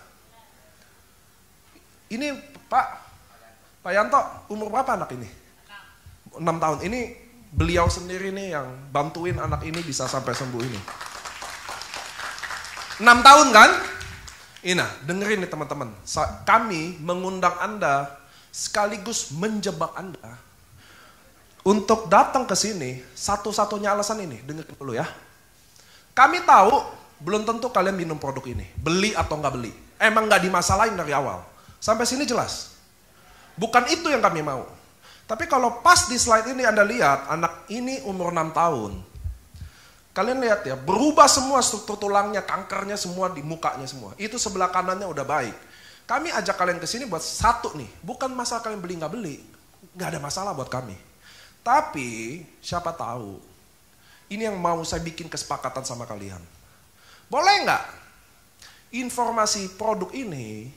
Ini Pak Yanto, umur berapa anak ini? 6 tahun. Ini beliau sendiri nih yang bantuin anak ini bisa sampai sembuh ini. 6 tahun kan? Ina, dengerin nih teman-teman. Kami mengundang Anda sekaligus menjebak Anda untuk datang ke sini. Satu-satunya alasan ini, dengerin dulu ya. Kami tahu belum tentu kalian minum produk ini, beli atau nggak beli. Emang nggak dimasalahin dari awal. Sampai sini jelas. Bukan itu yang kami mau. Tapi kalau pas di slide ini Anda lihat, anak ini umur 6 tahun. Kalian lihat ya, berubah semua struktur tulangnya, kankernya semua di mukanya semua. Itu sebelah kanannya udah baik. Kami ajak kalian ke sini buat satu nih, bukan masalah kalian beli nggak beli. Nggak ada masalah buat kami. Tapi siapa tahu, ini yang mau saya bikin kesepakatan sama kalian. Boleh nggak informasi produk ini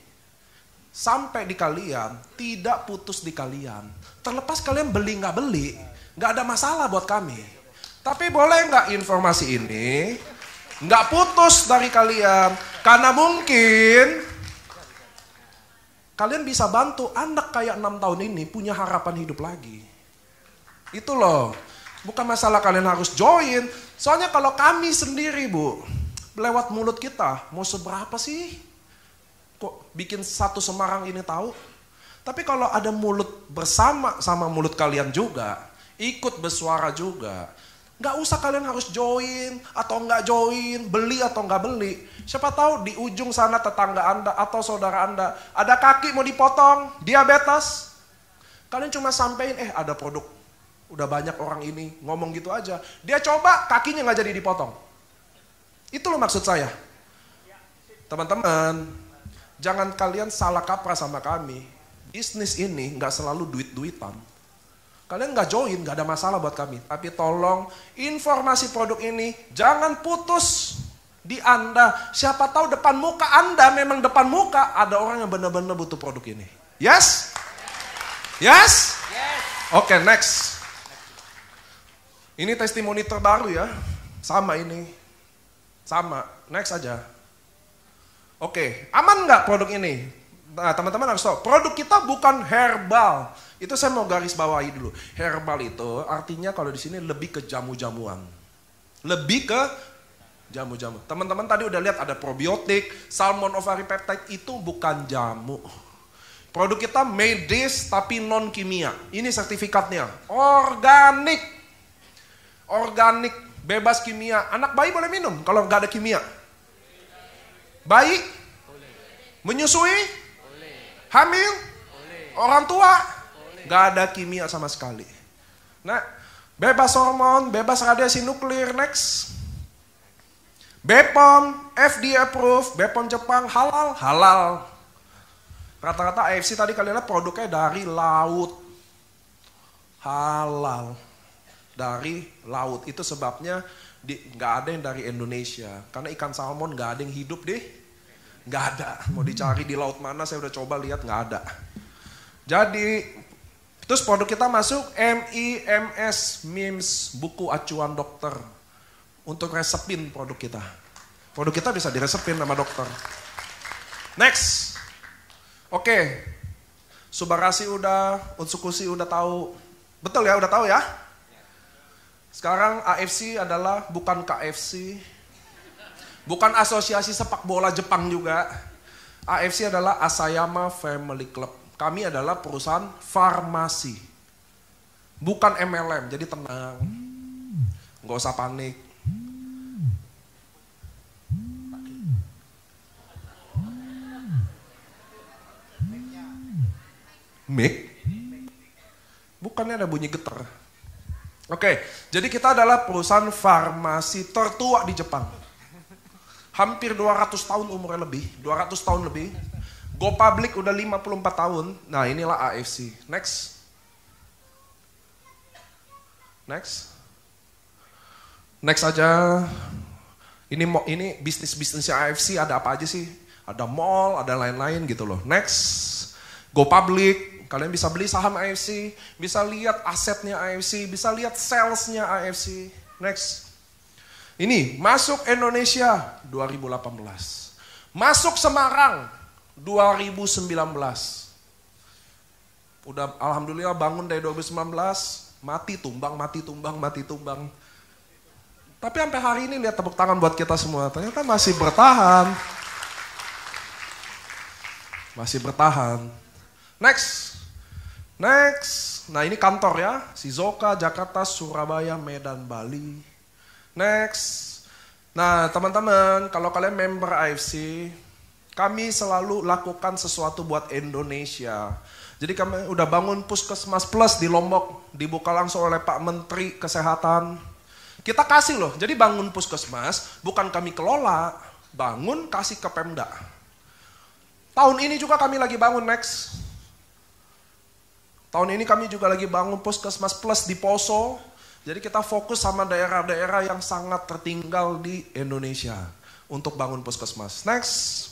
sampai di kalian, tidak putus di kalian. Terlepas kalian beli nggak beli, nggak ada masalah buat kami. Tapi boleh nggak informasi ini nggak putus dari kalian, karena mungkin kalian bisa bantu anak kayak 6 tahun ini punya harapan hidup lagi. Itu loh, bukan masalah kalian harus join. Soalnya kalau kami sendiri bu, lewat mulut kita, mau seberapa sih? Kok bikin satu Semarang ini tahu? Tapi kalau ada mulut bersama sama mulut kalian juga, ikut bersuara juga, nggak usah kalian harus join atau nggak join, beli atau nggak beli. Siapa tahu di ujung sana tetangga Anda atau saudara Anda ada kaki mau dipotong, diabetes. Kalian cuma sampein, ada produk Udah banyak orang ini ngomong gitu aja. Dia coba kakinya nggak jadi dipotong. Itu loh maksud saya. Teman-teman, jangan kalian salah kaprah sama kami. Bisnis ini nggak selalu duit-duitan. Kalian nggak join, nggak ada masalah buat kami. Tapi tolong informasi produk ini jangan putus di Anda. Siapa tahu depan muka Anda memang depan muka ada orang yang benar-benar butuh produk ini. Yes? Yes? Oke, next. Ini testimoni terbaru ya. Sama ini. Sama. Next aja. Oke, aman nggak produk ini? Nah, teman-teman harus tahu, produk kita bukan herbal. Itu saya mau garis bawahi dulu. Herbal itu artinya kalau di sini lebih ke jamu-jamuan. Lebih ke jamu-jamu. Teman-teman tadi udah lihat ada probiotik, salmon ovari peptide itu bukan jamu. Produk kita medis tapi non kimia. Ini sertifikatnya. Organik. Organik, bebas kimia. Anak bayi boleh minum kalau nggak ada kimia. Bayi? Menyusui? Hamil? Orang tua? Nggak ada kimia sama sekali. Nah, bebas hormon, bebas radiasi nuklir, next. BPOM, FDA approved, BPOM Jepang, halal, halal. Rata-rata AFC tadi kalian lihat produknya dari laut. Halal. Dari laut. Itu sebabnya nggak ada yang dari Indonesia. Karena ikan salmon nggak ada yang hidup deh. Nggak ada. Mau dicari di laut mana saya udah coba lihat nggak ada. Jadi, terus produk kita masuk MIMS, MIMS, buku acuan dokter. Untuk resepin produk kita. Produk kita bisa diresepin sama dokter. Next. Oke. Subarasi udah, Utsukushi udah tahu. Betul ya, udah tahu ya? Sekarang AFC adalah bukan KFC. Bukan asosiasi sepak bola Jepang juga. AFC adalah Asayama Family Club. Kami adalah perusahaan farmasi. Bukan MLM, jadi tenang. Nggak usah panik. Mic? Bukannya ada bunyi getar. Oke, jadi kita adalah perusahaan farmasi tertua di Jepang. Hampir 200 tahun umurnya lebih, 200 tahun lebih. Go public udah 54 tahun. Nah, inilah AFC. Next. Next. Next aja. Ini bisnis-bisnisnya AFC ada apa aja sih? Ada mall, ada lain-lain gitu loh. Next. Go public. Kalian bisa beli saham AFC, bisa lihat asetnya AFC, bisa lihat salesnya AFC. Next. Ini masuk Indonesia 2018. Masuk Semarang 2019. Udah alhamdulillah bangun dari 2019, mati tumbang. Tapi sampai hari ini lihat tepuk tangan buat kita semua. Ternyata masih bertahan. Masih bertahan. Next. Nah ini kantor ya. Shizuoka, Jakarta, Surabaya, Medan, Bali. Next. Nah teman-teman, kalau kalian member AFC, kami selalu lakukan sesuatu buat Indonesia. Jadi kami udah bangun Puskesmas Plus di Lombok, dibuka langsung oleh Pak Menteri Kesehatan. Kita kasih loh, jadi bangun Puskesmas bukan kami kelola, bangun kasih ke Pemda. Tahun ini juga kami lagi bangun, next. Tahun ini kami juga lagi bangun Puskesmas Plus di Poso. Jadi kita fokus sama daerah-daerah yang sangat tertinggal di Indonesia untuk bangun Puskesmas. Next.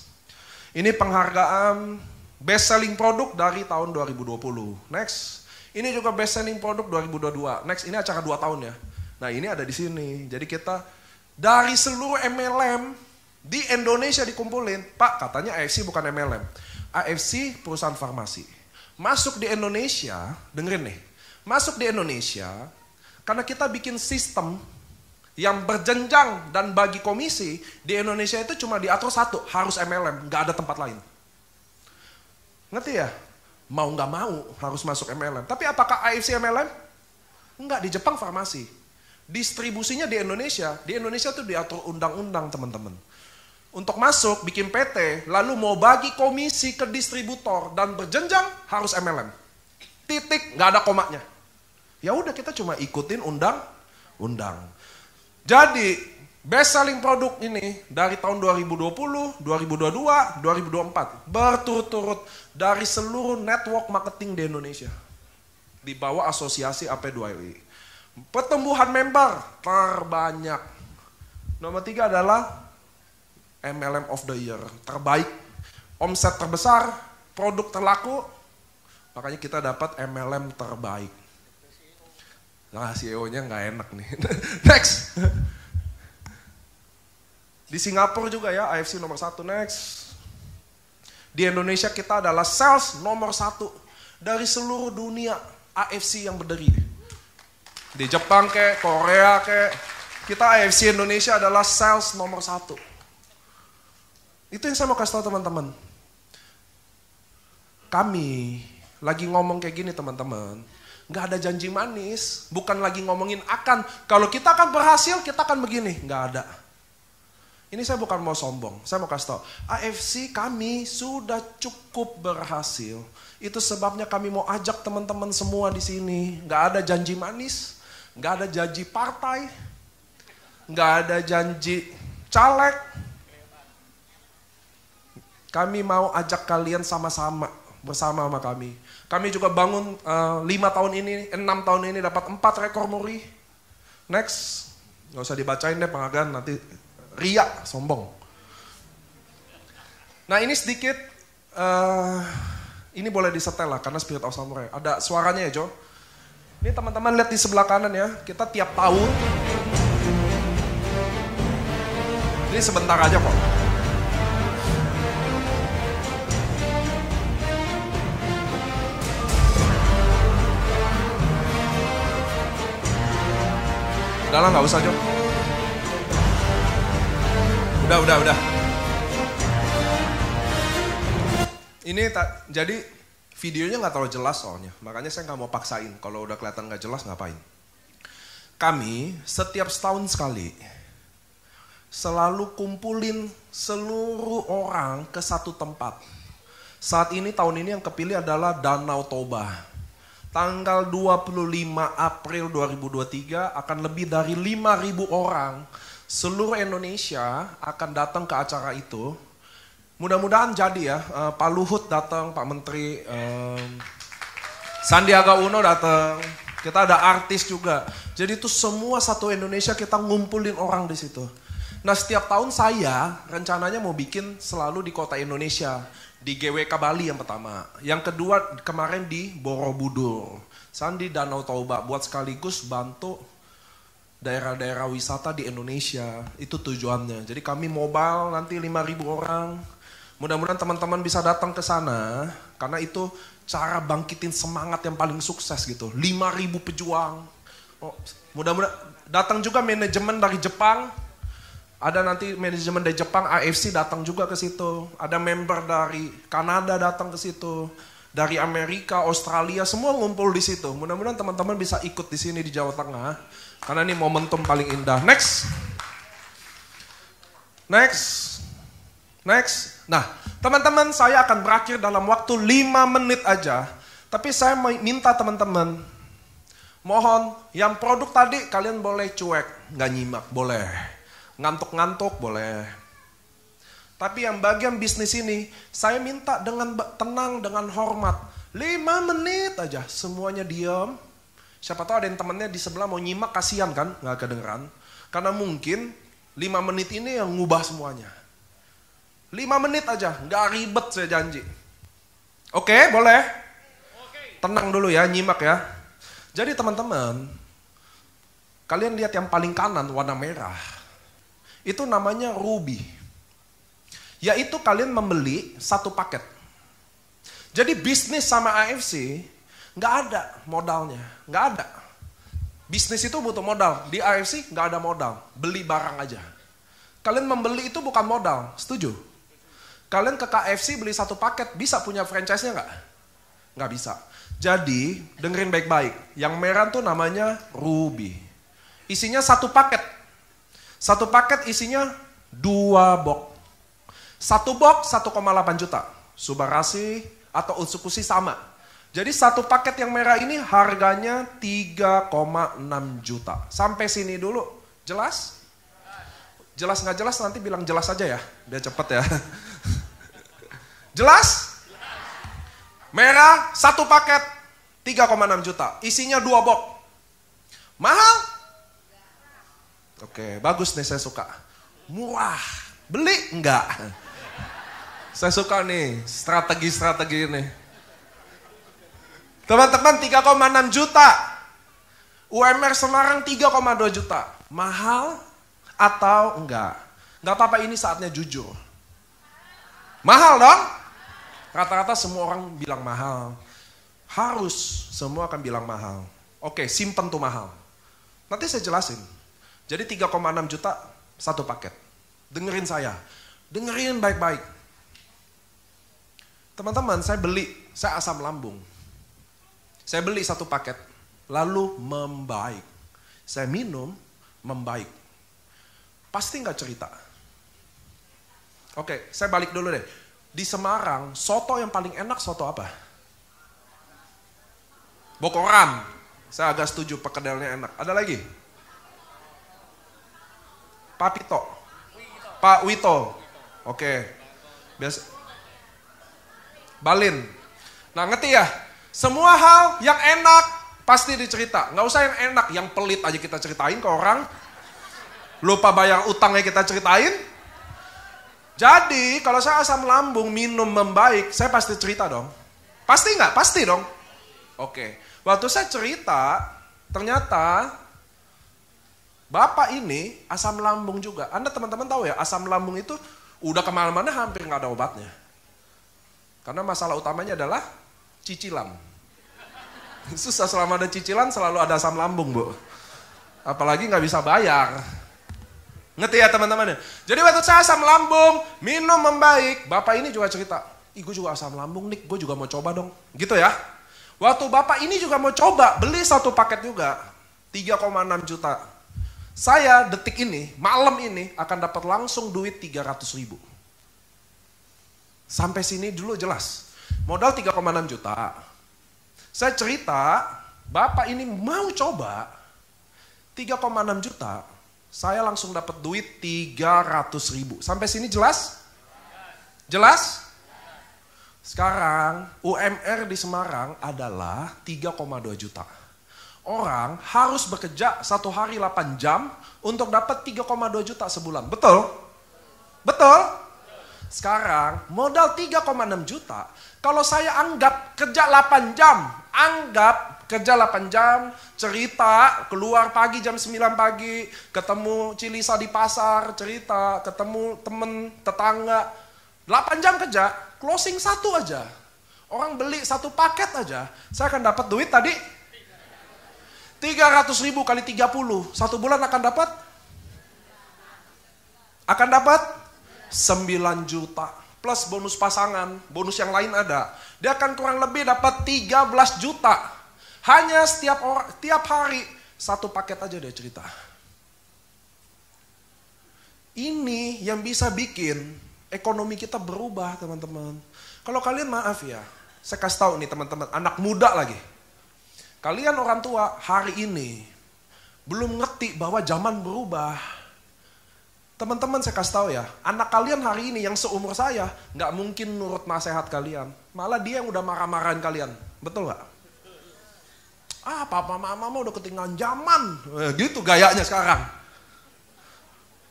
Ini penghargaan best selling produk dari tahun 2020. Next. Ini juga best selling produk 2022. Next, ini acara 2 tahun ya. Nah, ini ada di sini. Jadi kita dari seluruh MLM di Indonesia dikumpulin. Pak, katanya AFC bukan MLM. AFC perusahaan farmasi. Masuk di Indonesia, dengerin nih, masuk di Indonesia karena kita bikin sistem yang berjenjang dan bagi komisi di Indonesia itu cuma diatur satu, harus MLM, nggak ada tempat lain. Ngerti ya? Mau nggak mau harus masuk MLM. Tapi apakah AFC MLM? Enggak, di Jepang farmasi. Distribusinya di Indonesia tuh diatur undang-undang teman-teman. Untuk masuk, bikin PT, lalu mau bagi komisi ke distributor dan berjenjang harus MLM. Titik, nggak ada komanya. Ya udah kita cuma ikutin undang-undang. Jadi best selling produk ini dari tahun 2020, 2022, 2024 berturut-turut dari seluruh network marketing di Indonesia. Di bawah asosiasi AP2LI. Pertumbuhan member terbanyak. Nomor 3 adalah MLM of the year, terbaik. Omset terbesar, produk terlaku, makanya kita dapat MLM terbaik. Nah, CEO-nya nggak enak nih. Next. Di Singapura juga ya, AFC nomor 1, next. Di Indonesia kita adalah sales nomor 1 dari seluruh dunia AFC yang berdiri. Di Jepang kayak, Korea kayak, kita AFC Indonesia adalah sales nomor 1. Itu yang saya mau kasih tahu teman-teman. Kami lagi ngomong kayak gini teman-teman. Nggak ada janji manis, bukan lagi ngomongin akan. Kalau kita akan berhasil, kita akan begini. Nggak ada. Ini saya bukan mau sombong, saya mau kasih tahu. AFC kami sudah cukup berhasil. Itu sebabnya kami mau ajak teman-teman semua di sini. Nggak ada janji manis, nggak ada janji partai, nggak ada janji caleg. Kami mau ajak kalian sama-sama, bersama sama kami. Kami juga bangun 5 tahun ini, 6 tahun ini dapat 4 rekor muri. Next, gak usah dibacain deh penghargaan, nanti ria, sombong. Nah ini sedikit, ini boleh disetel lah karena Spirit of Samurai. Ada suaranya ya Jo. Ini teman-teman lihat di sebelah kanan ya, kita tiap tahun. Ini sebentar aja kok. Udah lah, gak usah Jo. Udah. Ini jadi videonya gak terlalu jelas soalnya. Makanya saya gak mau paksain. Kalau udah kelihatan gak jelas ngapain. Kami setiap setahun sekali selalu kumpulin seluruh orang ke satu tempat. Saat ini tahun ini yang kepilih adalah Danau Toba. Tanggal 25 April 2023 akan lebih dari 5.000 orang seluruh Indonesia akan datang ke acara itu. Mudah-mudahan jadi ya, Pak Luhut datang, Pak Menteri, Sandiaga Uno datang, kita ada artis juga. Jadi itu semua satu Indonesia kita ngumpulin orang di situ. Nah setiap tahun saya rencananya mau bikin selalu di kota Indonesia. Di GWK Bali yang pertama. Yang kedua kemarin di Borobudur. Sandi Danau Toba buat sekaligus bantu daerah-daerah wisata di Indonesia. Itu tujuannya. Jadi kami mobile nanti 5.000 orang. Mudah-mudahan teman-teman bisa datang ke sana. Karena itu cara bangkitin semangat yang paling sukses gitu. 5.000 pejuang. Oh, mudah-mudahan datang juga manajemen dari Jepang. Ada nanti manajemen dari Jepang, AFC datang juga ke situ. Ada member dari Kanada datang ke situ. Dari Amerika, Australia, semua ngumpul di situ. Mudah-mudahan teman-teman bisa ikut di sini di Jawa Tengah. Karena ini momentum paling indah. Next. Nah, teman-teman saya akan berakhir dalam waktu 5 menit aja. Tapi saya minta teman-teman, mohon yang produk tadi kalian boleh cuek, nggak nyimak, boleh. Ngantuk-ngantuk boleh. Tapi yang bagian bisnis ini, saya minta dengan tenang, dengan hormat. 5 menit aja, semuanya diam. Siapa tahu ada yang temennya di sebelah mau nyimak, kasihan kan, gak kedengeran. Karena mungkin 5 menit ini yang ngubah semuanya. 5 menit aja, gak ribet saya janji. Oke, boleh? Tenang dulu ya, nyimak ya. Jadi teman-teman, kalian lihat yang paling kanan warna merah. Itu namanya Ruby. Yaitu kalian membeli satu paket. Jadi bisnis sama AFC nggak ada modalnya, nggak ada. Bisnis itu butuh modal, di AFC nggak ada modal, beli barang aja. Kalian membeli itu bukan modal, setuju? Kalian ke KFC beli satu paket, bisa punya franchise-nya nggak? Nggak bisa. Jadi dengerin baik-baik, yang merah tuh namanya Ruby. Isinya satu paket. Satu paket isinya 2 box. Satu box 1,8 juta. Subarasi atau Utsukushi sama. Jadi satu paket yang merah ini harganya 3,6 juta. Sampai sini dulu, jelas? Jelas nggak jelas nanti bilang jelas aja ya, biar cepet ya. Jelas? Merah, satu paket 3,6 juta. Isinya 2 box. Mahal? Oke, bagus nih, saya suka. Murah. Beli? Enggak. Saya suka nih strategi-strategi ini. Teman-teman, 3,6 juta. UMR Semarang 3,2 juta. Mahal atau enggak? Enggak apa-apa, ini saatnya jujur. Mahal dong? Rata-rata semua orang bilang mahal. Harus semua akan bilang mahal. Oke, simpen tuh mahal. Nanti saya jelasin. Jadi 3,6 juta satu paket. Dengerin saya. Dengerin baik-baik. Teman-teman, saya asam lambung. Saya beli satu paket, lalu membaik. Saya minum, membaik. Pasti nggak cerita. Oke, saya balik dulu deh. Di Semarang, soto yang paling enak soto apa? Bokoram. Saya agak setuju, perkedelnya enak. Ada lagi? Pak Pito. Pak Wito. Oke. Biasa. Balin. Nah, ngerti ya? Semua hal yang enak pasti dicerita. Nggak usah yang enak, yang pelit aja kita ceritain ke orang. Lupa bayar utangnya kita ceritain. Jadi kalau saya asam lambung minum membaik, saya pasti cerita dong. Pasti nggak? Pasti dong. Oke. Waktu saya cerita, ternyata bapak ini asam lambung juga. Anda teman-teman tahu ya, asam lambung itu udah kemana-mana hampir nggak ada obatnya. Karena masalah utamanya adalah cicilan. Susah, selama ada cicilan selalu ada asam lambung, Bu. Apalagi nggak bisa bayar. Ngerti ya teman-teman ya? Jadi waktu saya asam lambung, minum membaik, bapak ini juga cerita, ih gue juga asam lambung nih, gue juga mau coba dong. Gitu ya. Waktu bapak ini juga mau coba, beli satu paket juga, 3,6 juta. Saya detik ini, malam ini akan dapat langsung duit 300.000. Sampai sini dulu jelas. Modal 3,6 juta. Saya cerita, bapak ini mau coba 3,6 juta, saya langsung dapat duit 300.000. Sampai sini jelas? Jelas? Sekarang UMR di Semarang adalah 3,2 juta. Orang harus bekerja 1 hari 8 jam untuk dapat 3,2 juta sebulan. Betul? Betul? Sekarang modal 3,6 juta, kalau saya anggap kerja 8 jam, cerita, keluar pagi jam 9 pagi, ketemu Cilisa di pasar, cerita, ketemu temen, tetangga, 8 jam kerja, closing 1 aja. Orang beli 1 paket aja, saya akan dapat duit tadi 300.000 kali 30, 1 bulan akan dapat 9 juta. Plus bonus pasangan, bonus yang lain ada. Dia akan kurang lebih dapat 13 juta. Hanya tiap hari 1 paket aja dia cerita. Ini yang bisa bikin ekonomi kita berubah, teman-teman. Kalau kalian maaf ya, saya kasih tahu nih teman-teman, anak muda lagi. Kalian orang tua hari ini belum ngerti bahwa zaman berubah. Teman-teman saya kasih tahu ya, anak kalian hari ini yang seumur saya nggak mungkin nurut nasihat kalian. Malah dia yang udah marah-marahin kalian. Betul nggak? Papa mama udah ketinggalan zaman. Gitu gayanya sekarang.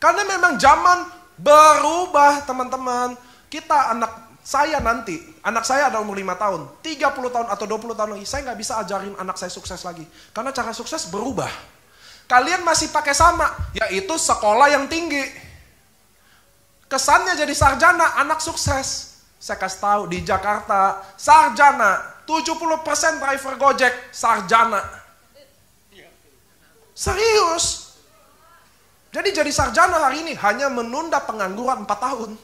Karena memang zaman berubah, teman-teman. Anak saya ada umur 5 tahun, 30 tahun atau 20 tahun lagi, saya nggak bisa ajarin anak saya sukses lagi. Karena cara sukses berubah. Kalian masih pakai sama, yaitu sekolah yang tinggi. Kesannya jadi sarjana, anak sukses. Saya kasih tahu di Jakarta, sarjana, 70% driver Gojek, sarjana. Serius. Jadi sarjana hari ini hanya menunda pengangguran 4 tahun.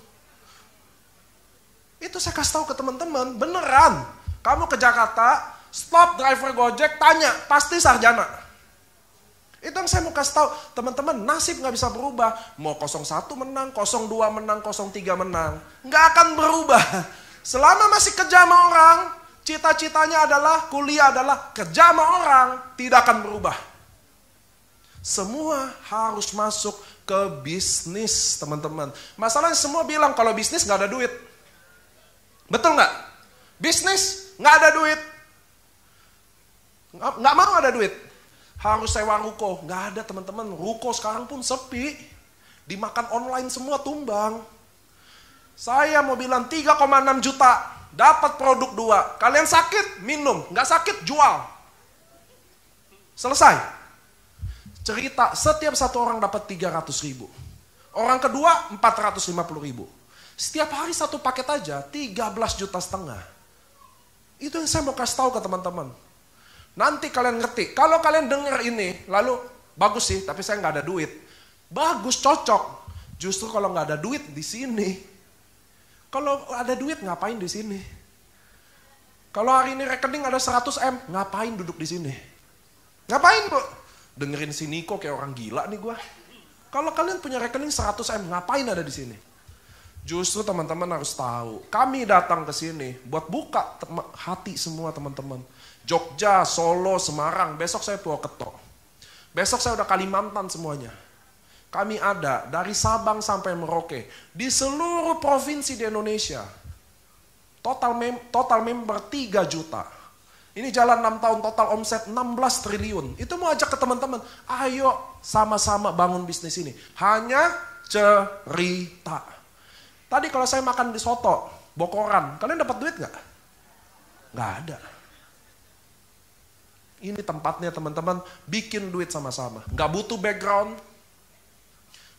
Itu saya kasih tahu ke teman-teman, beneran. Kamu ke Jakarta, stop driver Gojek, tanya, pasti sarjana. Itu yang saya mau kasih tahu, teman-teman, nasib nggak bisa berubah. Mau 01 menang, 02 menang, 03 menang. Nggak akan berubah. Selama masih kerja sama orang, Cita-citanya adalah, kuliah adalah, kerja sama orang, tidak akan berubah. Semua harus masuk ke bisnis, teman-teman. Masalahnya semua bilang kalau bisnis nggak ada duit. Betul nggak? Bisnis nggak ada duit. Nggak mau ada duit. Harus sewa ruko. Nggak ada, teman-teman. Ruko sekarang pun sepi. Dimakan online semua tumbang. Saya mau bilang 3,6 juta. Dapat produk 2. Kalian sakit, minum. Nggak sakit, jual. Selesai. Cerita, setiap satu orang dapat 300.000. Orang kedua 450.000. Setiap hari satu paket aja 13,5 juta. Itu yang saya mau kasih tahu ke teman-teman. Nanti kalian ngerti. Kalau kalian dengar ini, lalu bagus sih, tapi saya nggak ada duit. Bagus, cocok. Justru kalau nggak ada duit di sini. Kalau ada duit ngapain di sini? Kalau hari ini rekening ada 100 M, ngapain duduk di sini? Ngapain, Bu? Dengerin si Niko kayak orang gila nih gua. Kalau kalian punya rekening 100 M, ngapain ada di sini? Justru teman-teman harus tahu, kami datang ke sini buat buka hati semua teman-teman. Jogja, Solo, Semarang, besok saya Purwokerto. Besok saya udah Kalimantan semuanya. Kami ada dari Sabang sampai Merauke, di seluruh provinsi di Indonesia. Total member 3 juta. Ini jalan 6 tahun, total omset 16 triliun. Itu mau ajak ke teman-teman, ayo sama-sama bangun bisnis ini. Hanya cerita. Tadi kalau saya makan di soto, bokoran, kalian dapat duit gak? Gak ada. Ini tempatnya teman-teman, bikin duit sama-sama. Gak butuh background.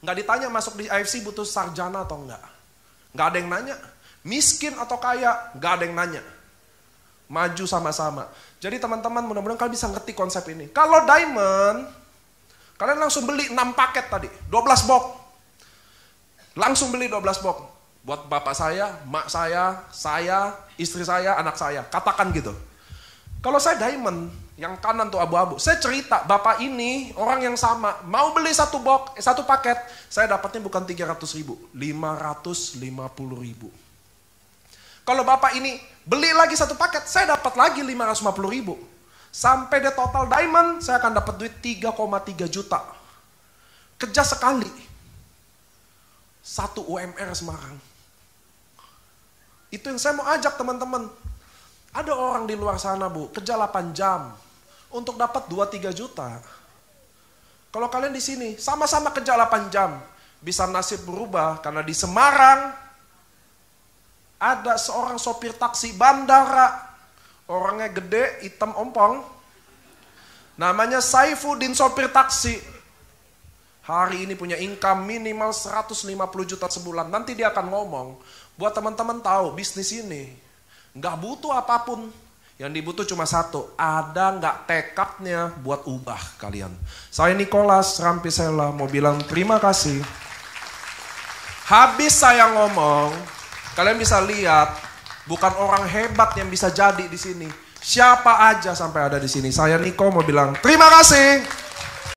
Gak ditanya masuk di AFC butuh sarjana atau enggak. Gak ada yang nanya. Miskin atau kaya, gak ada yang nanya. Maju sama-sama. Jadi teman-teman mudah-mudahan kalian bisa ngerti konsep ini. Kalau diamond, kalian langsung beli 6 paket tadi. 12 box. Langsung beli 12 box. Buat bapak saya, mak saya, istri saya, anak saya. Katakan gitu. Kalau saya diamond, yang kanan tuh abu-abu. Saya cerita, bapak ini orang yang sama. Mau beli satu paket, saya dapatnya bukan 300.000, 550.000. Kalau bapak ini beli lagi satu paket, saya dapat lagi 550.000. Sampai dia total diamond, saya akan dapat duit 3,3 juta. Kerja sekali. 1 UMR Semarang. Itu yang saya mau ajak teman-teman. Ada orang di luar sana, Bu, kerja 8 jam untuk dapat 2-3 juta. Kalau kalian di sini sama-sama kerja 8 jam, bisa nasib berubah karena di Semarang ada seorang sopir taksi bandara, orangnya gede, hitam ompong, namanya Saifuddin sopir taksi. Hari ini punya income minimal 150 juta sebulan. Nanti dia akan ngomong, buat teman-teman tahu bisnis ini nggak butuh apapun. Yang dibutuh cuma satu, ada nggak tekadnya buat ubah kalian. Saya Nicholas Rampisela mau bilang terima kasih. Habis saya ngomong, kalian bisa lihat bukan orang hebat yang bisa jadi di sini. Siapa aja sampai ada di sini. Saya Niko mau bilang terima kasih.